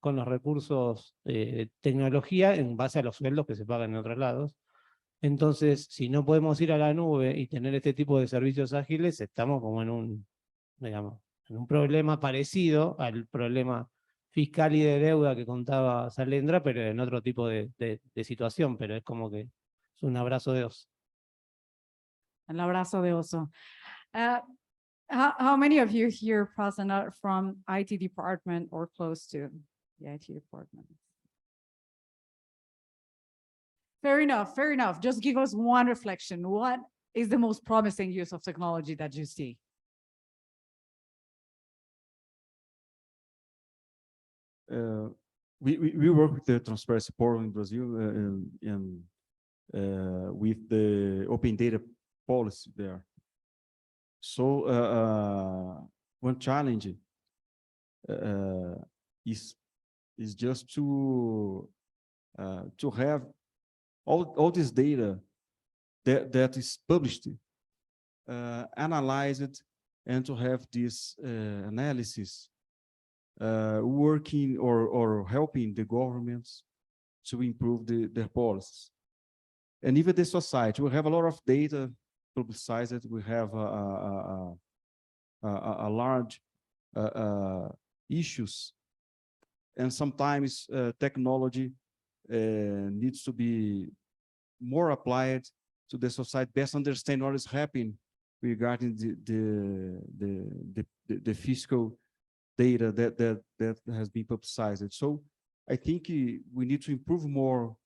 con los recursos de tecnología en base a los sueldos que se pagan en otros lados. Entonces, si no podemos ir a la nube y tener este tipo de servicios ágiles, estamos como en un, digamos, en un problema parecido al problema fiscal y de deuda que contaba Salendra, pero en otro tipo de situación, pero es como que es un abrazo de oso. El abrazo de oso. How many of you here present are from IT department or close to the IT department? Fair enough, fair enough. Just give us one reflection. What is the most promising use of technology that you see? We work with the Transparency Portal in Brazil and with the open data policy there. So one challenge is just to have all this data that is published analyze it and to have this analysis working or helping the governments to improve their policies. And even the society, we have a lot of data publicized. We have a large issues, and sometimes technology needs to be more applied to the society, best understand what is happening regarding the fiscal data that has been publicized. So I think we need to improve more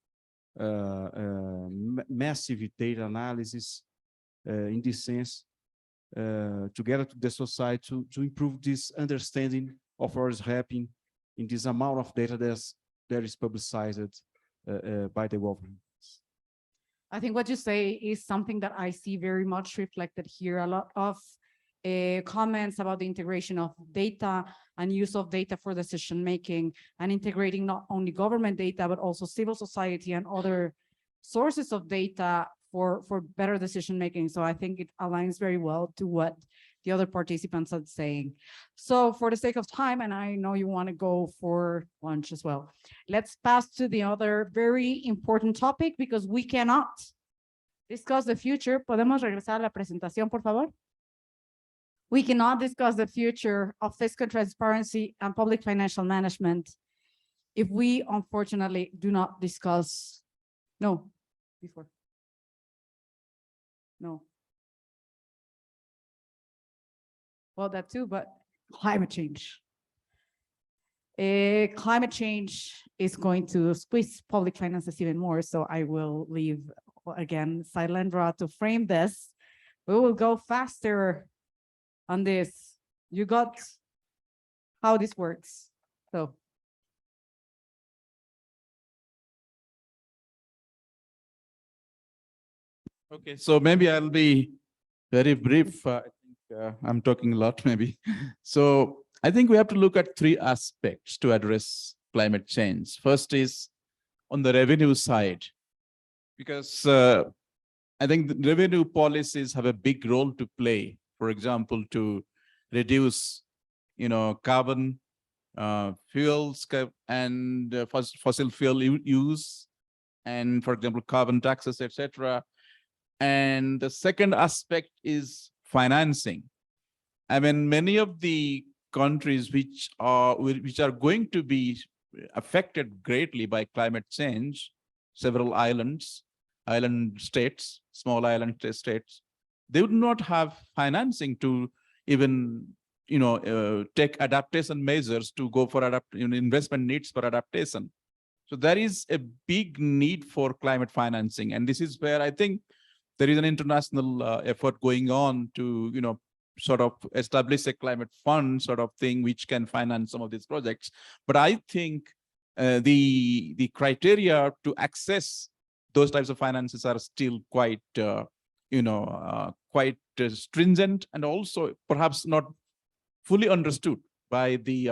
massive data analysis in this sense, together to the society to improve this understanding of what is happening in this amount of data that is publicized by the government. I think what you say is something that I see very much reflected here. A lot of comments about the integration of data and use of data for decision making, and integrating not only government data, but also civil society and other sources of data for better decision making. So I think it aligns very well to what the other participants are saying. So for the sake of time, and I know you want to go for lunch as well, let's pass to the other very important topic, because we cannot discuss the future. ¿Podemos regresar a la presentación, por favor? We cannot discuss the future of fiscal transparency and public financial management if we unfortunately do not discuss, no, before. No. Well, that too, but climate change. Climate change is going to squeeze public finances even more. So I will leave again Sailendra to frame this. We will go faster on this. You got how this works. So. Okay, so maybe I'll be very brief. I think I'm talking a lot maybe. So I think we have to look at three aspects to address climate change. First is on the revenue side, because I think the revenue policies have a big role to play. For example, to reduce, carbon fuels and fossil fuel use, and for example, carbon taxes, etc. And the second aspect is financing. I mean, many of the countries which are going to be affected greatly by climate change, several island states, small island states, they would not have financing to even, take adaptation measures to go for investment needs for adaptation. So there is a big need for climate financing. And this is where I think there is an international effort going on to, sort of establish a climate fund sort of thing, which can finance some of these projects. But I think the criteria to access those types of finances are still quite, quite stringent, and also perhaps not fully understood by the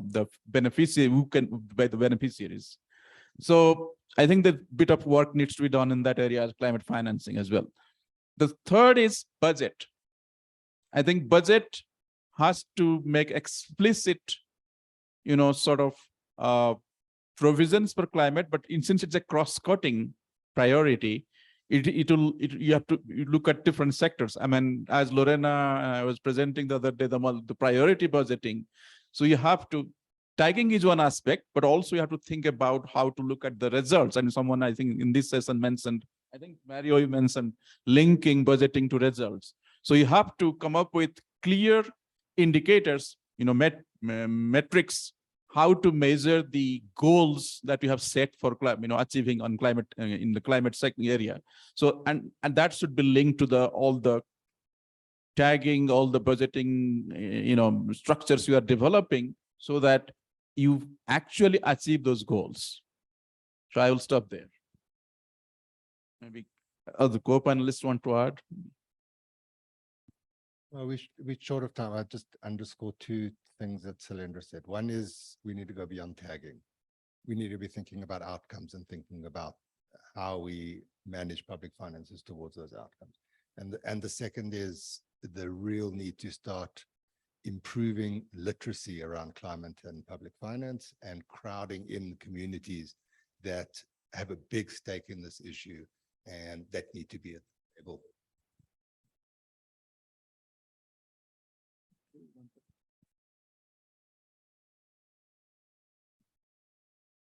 the beneficiaries. So I think that bit of work needs to be done in that area as climate financing as well. The third is budget. I think budget has to make explicit, sort of provisions for climate, but since it's a cross-cutting priority, you have to look at different sectors. I mean, as Lorena was presenting the other day, the priority budgeting. So you have to, tagging is one aspect, but also you have to think about how to look at the results. And someone, I think in this session mentioned, I think Mario, you mentioned linking budgeting to results. So you have to come up with clear indicators, metrics, how to measure the goals that you have set for achieving on climate in the climate area. So and that should be linked to all the tagging, all the budgeting, structures you are developing, so that you actually achieve those goals. So I will stop there. Maybe other co-panelists want to add. Well, we're short of time. I just underscore two things that Sailendra said. One is we need to go beyond tagging. We need to be thinking about outcomes and thinking about how we manage public finances towards those outcomes. And the second is the real need to start improving literacy around climate and public finance and crowding in communities that have a big stake in this issue and that need to be at the table.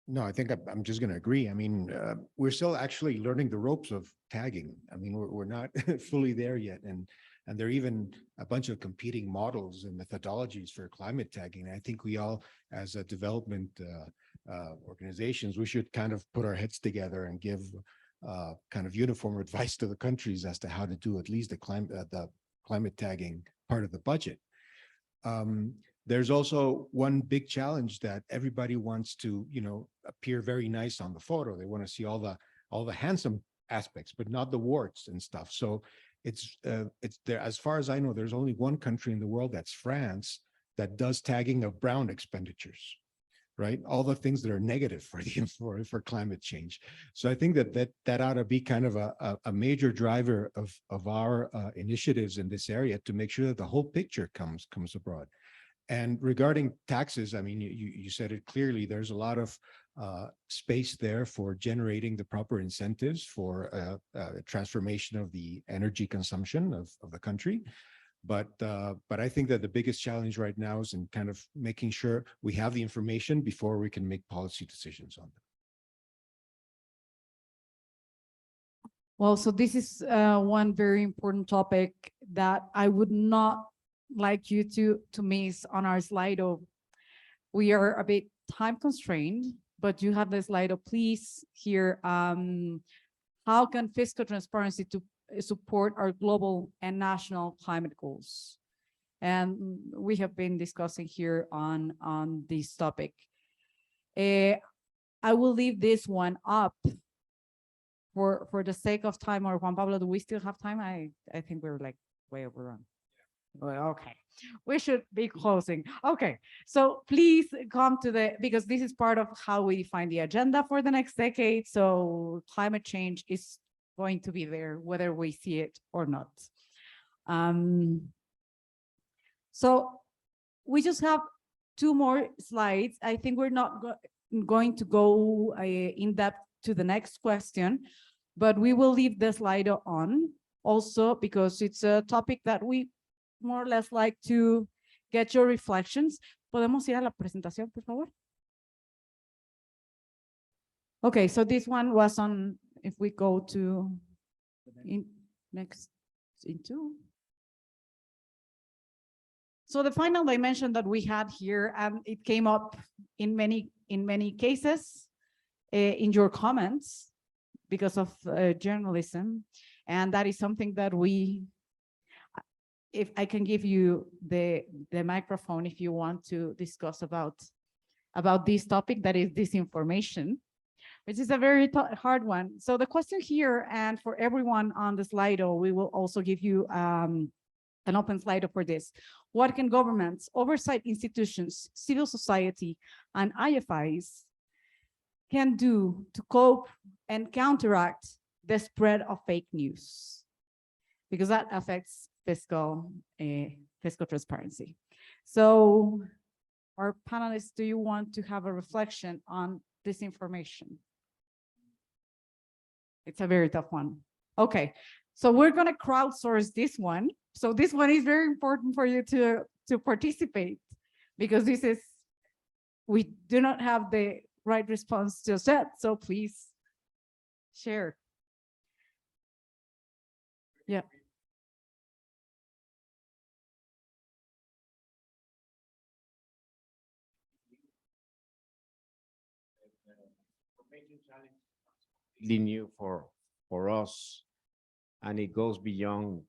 No, I think I'm just going to agree. I mean, we're still actually learning the ropes of tagging. I mean, we're not fully there yet. And there are even a bunch of competing models and methodologies for climate tagging. I think we all, as a development organizations, we should kind of put our heads together and give kind of uniform advice to the countries as to how to do at least the climate tagging part of the budget. There's also one big challenge that everybody wants to, you know, appear very nice on the photo. They want to see all the handsome aspects, but not the warts and stuff. So it's there, as far as I know, there's only one country in the world, that's France, that does tagging of brown expenditures, right? All the things that are negative for the for climate change. So I think that ought to be kind of a major driver of our initiatives in this area to make sure that the whole picture comes abroad. And regarding taxes, I mean, you said it clearly, there's a lot of space there for generating the proper incentives for transformation of the energy consumption of the country. But I think that the biggest challenge right now is in kind of making sure we have the information before we can make policy decisions on them. Well, so this is one very important topic that I would not like you to miss on our Slido. We are a bit time constrained, but you have the Slido. Please here, how can fiscal transparency to support our global and national climate goals? And we have been discussing here on this topic. I will leave this one up for the sake of time. Or Juan Pablo, do we still have time? I think we're like way overrun. Okay, we should be closing. Okay, so please come to because this is part of how we define the agenda for the next decade. So climate change is going to be there, whether we see it or not. So we just have 2 more slides. I think we're not going to go in depth to the next question, but we will leave the slide on also because it's a topic that we more or less like to get your reflections. ¿Podemos ir a la presentación, por favor? Okay, so this one was on, if we go to next into. So the final dimension that we had here, it came up in many cases in your comments because of journalism, and that is something that if I can give you the microphone, if you want to discuss about this topic, that is disinformation, which is a very hard one. So the question here, and for everyone on the Slido, we will also give you an open Slido for this. What can governments, oversight institutions, civil society, and IFIs can do to cope and counteract the spread of fake news? Because that affects fiscal transparency. So our panelists, do you want to have a reflection on disinformation? It's a very tough one. Okay, so we're going to crowdsource this one. So this one is very important for you to participate, because we do not have the right response just yet. So please share. Yeah. New for us, and it goes beyond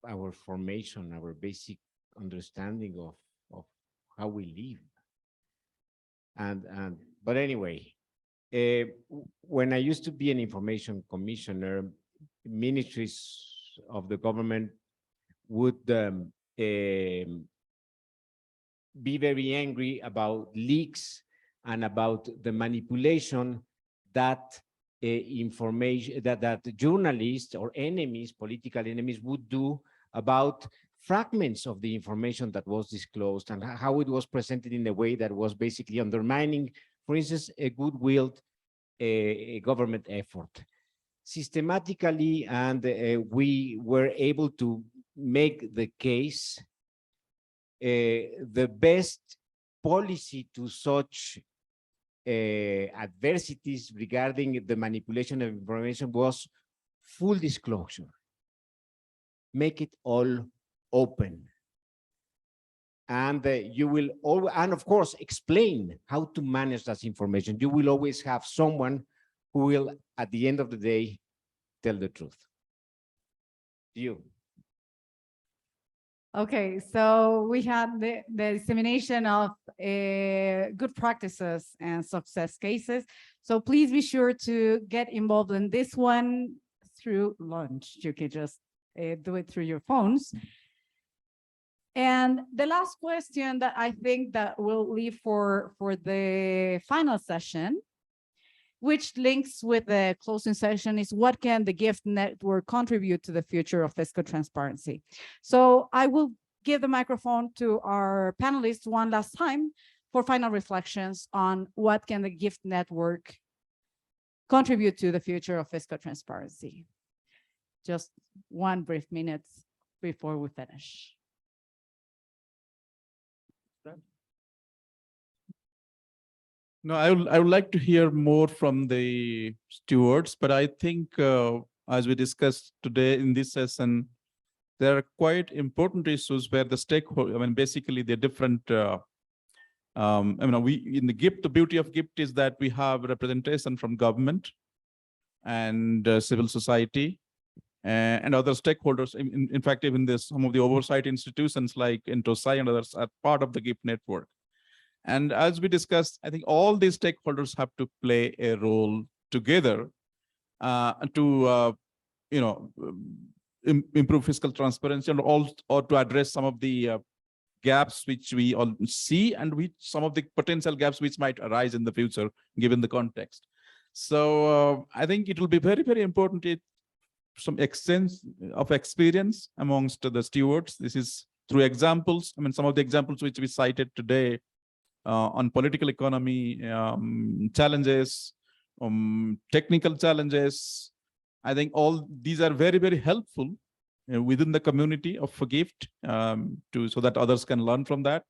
our formation, our basic understanding of how we live. But anyway, when I used to be an information commissioner, ministries of the government would be very angry about leaks and about the manipulation that information that journalists or enemies, political enemies, would do about fragments of the information that was disclosed and how it was presented in a way that was basically undermining, for instance, a goodwill government effort. Systematically, and we were able to make the case the best policy to such adversities regarding the manipulation of information was full disclosure. Make it all open. And you will always, and of course, explain how to manage that information. You will always have someone who will, at the end of the day, tell the truth. You. Okay, so we had the dissemination of good practices and success cases. So please be sure to get involved in this one through lunch. You can just do it through your phones. And the last question that I think that we'll leave for the final session, which links with the closing session, is what can the GIFT network contribute to the future of fiscal transparency? So I will give the microphone to our panelists one last time for final reflections on what can the GIFT network contribute to the future of fiscal transparency. Just 1 brief minute before we finish. No, I would like to hear more from the stewards, but I think as we discussed today in this session, there are quite important issues where the stakeholder, I mean, basically the different, in the GIFT, the beauty of GIFT is that we have representation from government and civil society and other stakeholders. In fact, even some of the oversight institutions like Intosai and others are part of the GIFT network. And as we discussed, I think all these stakeholders have to play a role together to, improve fiscal transparency and or to address some of the gaps which we all see and which some of the potential gaps which might arise in the future, given the context. So I think it will be very, very important some exchange of experience amongst the stewards. This is through examples. I mean, some of the examples which we cited today on political economy challenges, technical challenges. I think all these are very, very helpful within the community of GIFT so that others can learn from that.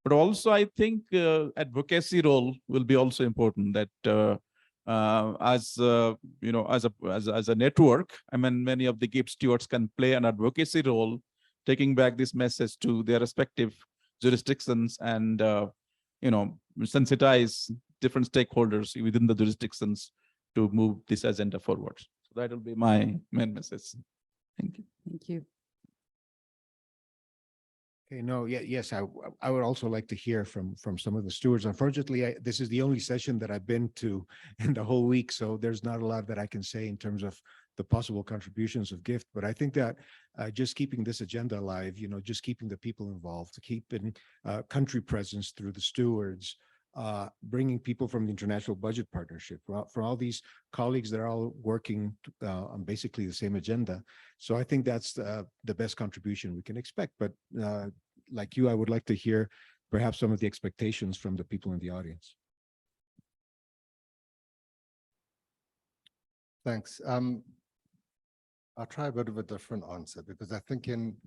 But also, I think advocacy role will be also important. That as a network, I mean, many of the GIFT stewards can play an advocacy role, taking back this message to their respective jurisdictions and sensitize different stakeholders within the jurisdictions to move this agenda forward. So that will be my main message. Thank you. Thank you. Okay, no, yes, I would also like to hear from some of the stewards. Unfortunately, this is the only session that I've been to in the whole week, so there's not a lot that I can say in terms of the possible contributions of GIFT. But I think that just keeping this agenda alive, just keeping the people involved, keeping country presence through the stewards, bringing people from the International Budget Partnership, for all these colleagues that are all working on basically the same agenda. So I think that's the best contribution we can expect. But like you, I would like to hear perhaps some of the expectations from the people in the audience. Thanks. I'll try a bit of a different answer, because I think in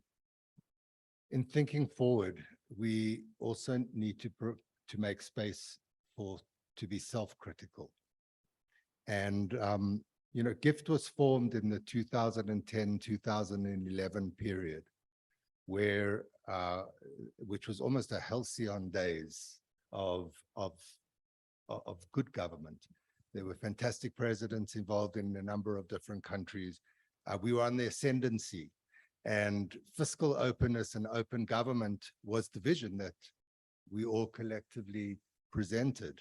thinking forward, we also need to make space to be self-critical. And GIFT was formed in the 2010-2011 period, which was almost a halcyon days of good government. There were fantastic presidents involved in a number of different countries. We were on the ascendancy, and fiscal openness and open government was the vision that we all collectively presented.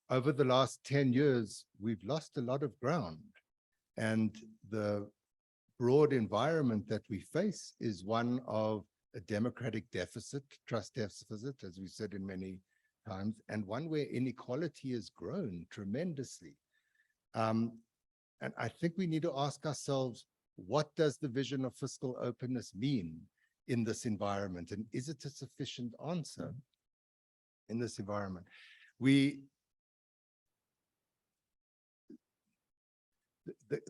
Over the last 10 years, we've lost a lot of ground, and the broad environment that we face is one of a democratic deficit, trust deficit, as we said in many times, and one where inequality has grown tremendously. And I think we need to ask ourselves, what does the vision of fiscal openness mean in this environment? And is it a sufficient answer in this environment?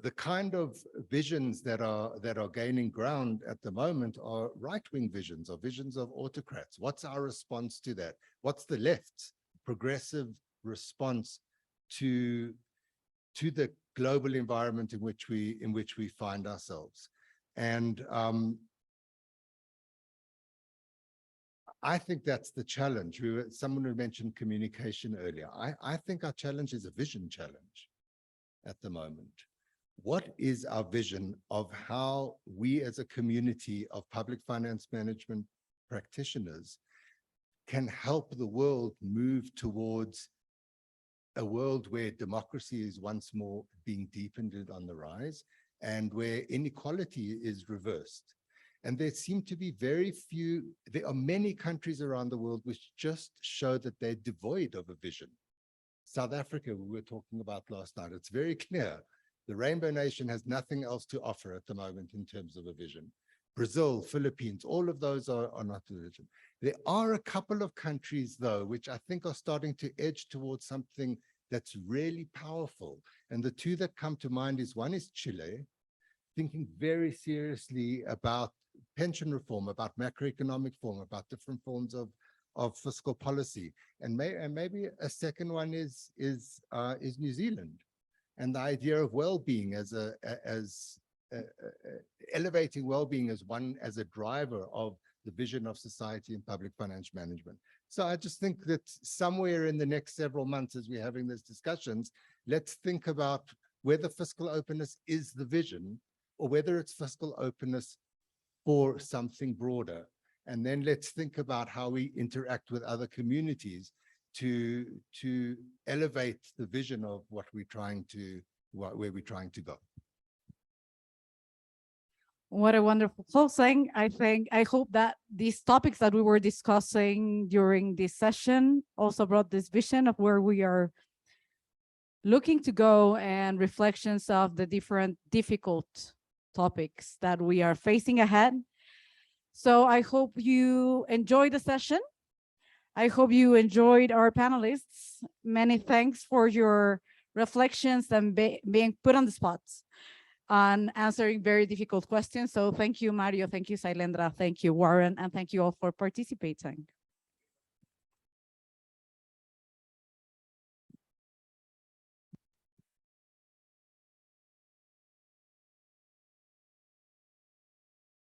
The kind of visions that are gaining ground at the moment are right-wing visions, or visions of autocrats. What's our response to that? What's the left's progressive response to the global environment in which we find ourselves? And I think that's the challenge. Someone who mentioned communication earlier. I think our challenge is a vision challenge at the moment. What is our vision of how we as a community of public finance management practitioners can help the world move towards a world where democracy is once more being deepened and on the rise, and where inequality is reversed? And there seem to be there are many countries around the world which just show that they're devoid of a vision. South Africa, we were talking about last night, it's very clear. The Rainbow Nation has nothing else to offer at the moment in terms of a vision. Brazil, Philippines, all of those are not a vision. There are a couple of countries, though, which I think are starting to edge towards something that's really powerful. And the two that come to mind is, one is Chile, thinking very seriously about pension reform, about macroeconomic reform, about different forms of fiscal policy. And maybe a second one is New Zealand, and the idea of well-being as elevating well-being as a driver of the vision of society and public financial management. So I just think that somewhere in the next several months, as we're having these discussions, let's think about whether fiscal openness is the vision, or whether it's fiscal openness for something broader. And then let's think about how we interact with other communities to elevate the vision of where we're trying to go. What a wonderful closing. I hope that these topics that we were discussing during this session also brought this vision of where we are looking to go, and reflections of the different difficult topics that we are facing ahead. So I hope you enjoyed the session. I hope you enjoyed our panelists. Many thanks for your reflections and being put on the spot on answering very difficult questions. So thank you, Mario. Thank you, Sailendra. Thank you, Warren. And thank you all for participating.